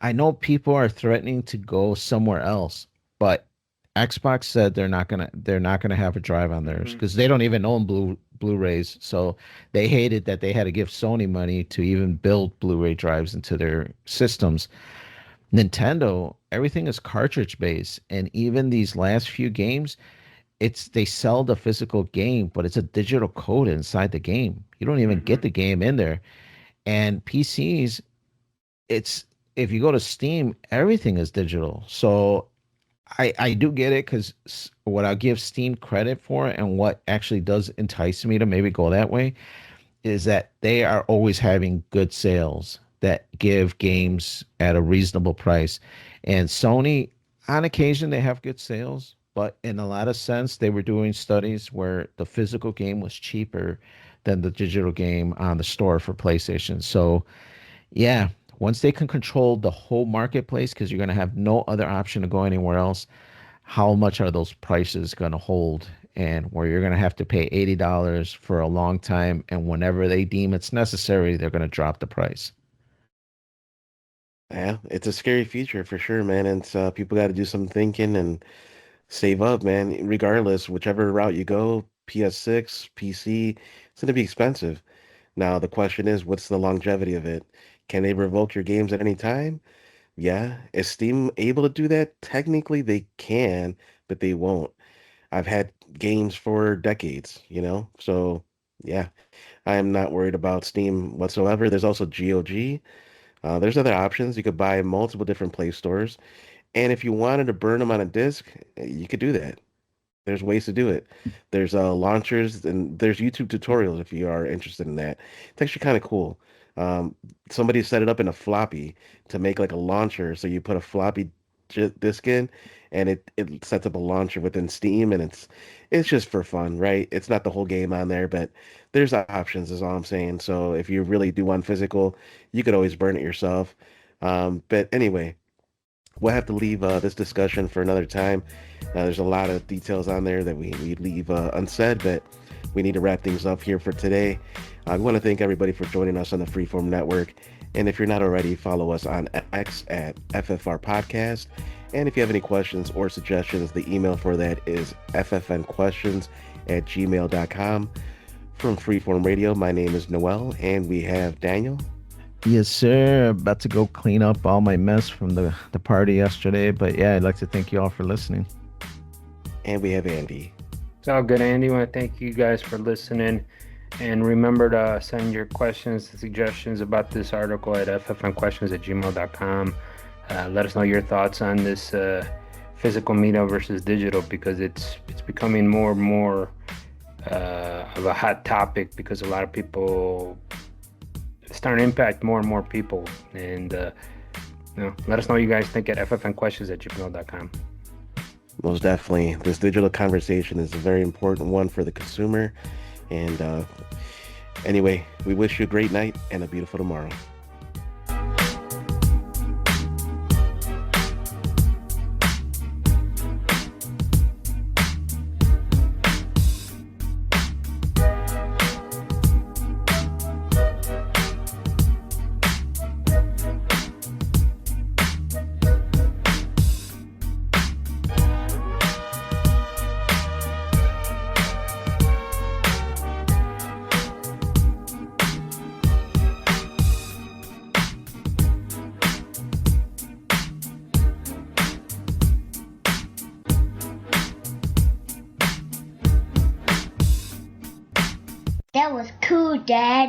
I know people are threatening to go somewhere else, but Xbox said they're not gonna have a drive on theirs Hmm. because they don't even own Blu-rays. So they hated that they had to give Sony money to even build Blu-ray drives into their systems. Nintendo, everything is cartridge based, and even these last few games, they sell the physical game, but it's a digital code inside the game. You don't even get Hmm. the game in there. And PCs, it's if you go to Steam, everything is digital. So I do get it because what I'll give Steam credit for and what actually does entice me to maybe go that way is that they are always having good sales that give games at a reasonable price. And Sony, on occasion, they have good sales, but in a lot of sense, they were doing studies where the physical game was cheaper than the digital game on the store for PlayStation. So, yeah, once they can control the whole marketplace, because you're going to have no other option to go anywhere else, how much are those prices going to hold, and where you're going to have to pay $80 for a long time, and whenever they deem it's necessary they're going to drop the price. Yeah, it's a scary future for sure, man. And people got to do some thinking and save up, man. Regardless, whichever route you go, PS6, PC, it's going to be expensive. Now, the question is, what's the longevity of it? Can they revoke your games at any time? Yeah. Is Steam able to do that? Technically, they can, but they won't. I've had games for decades, So, yeah, I am not worried about Steam whatsoever. There's also GOG. There's other options. You could buy multiple different Play stores. And if you wanted to burn them on a disc, you could do that. There's ways to do it. There's launchers, and there's YouTube tutorials if you are interested in that. It's actually kind of cool. Um, Somebody set it up in a floppy to make like a launcher. So you put a floppy disk in, and it sets up a launcher within Steam, and it's just for fun, right? It's not the whole game on there, but there's options, is all I'm saying. So if you really do want physical, you could always burn it yourself. But anyway, we'll have to leave this discussion for another time. There's a lot of details on there that we leave unsaid, but we need to wrap things up here for today. I want to thank everybody for joining us on the Freeform Network. And if you're not already, follow us on X at FFR Podcast. And if you have any questions or suggestions, the email for that is ffnquestions@gmail.com. From Freeform Radio, my name is Noel, and we have Daniel. Yes, sir. About to go clean up all my mess from the party yesterday, but yeah, I'd like to thank you all for listening. And we have Andy. It's all good, Andy. I want to thank you guys for listening. And remember to send your questions and suggestions about this article at ffnquestions@gmail.com. Let us know your thoughts on this physical media versus digital, because it's becoming more and more of a hot topic, because a lot of people it's starting to impact more and more people. And let us know what you guys think at ffnquestions@gmail.com. Most definitely. This digital conversation is a very important one for the consumer. And anyway, we wish you a great night and a beautiful tomorrow. was cool, Dad.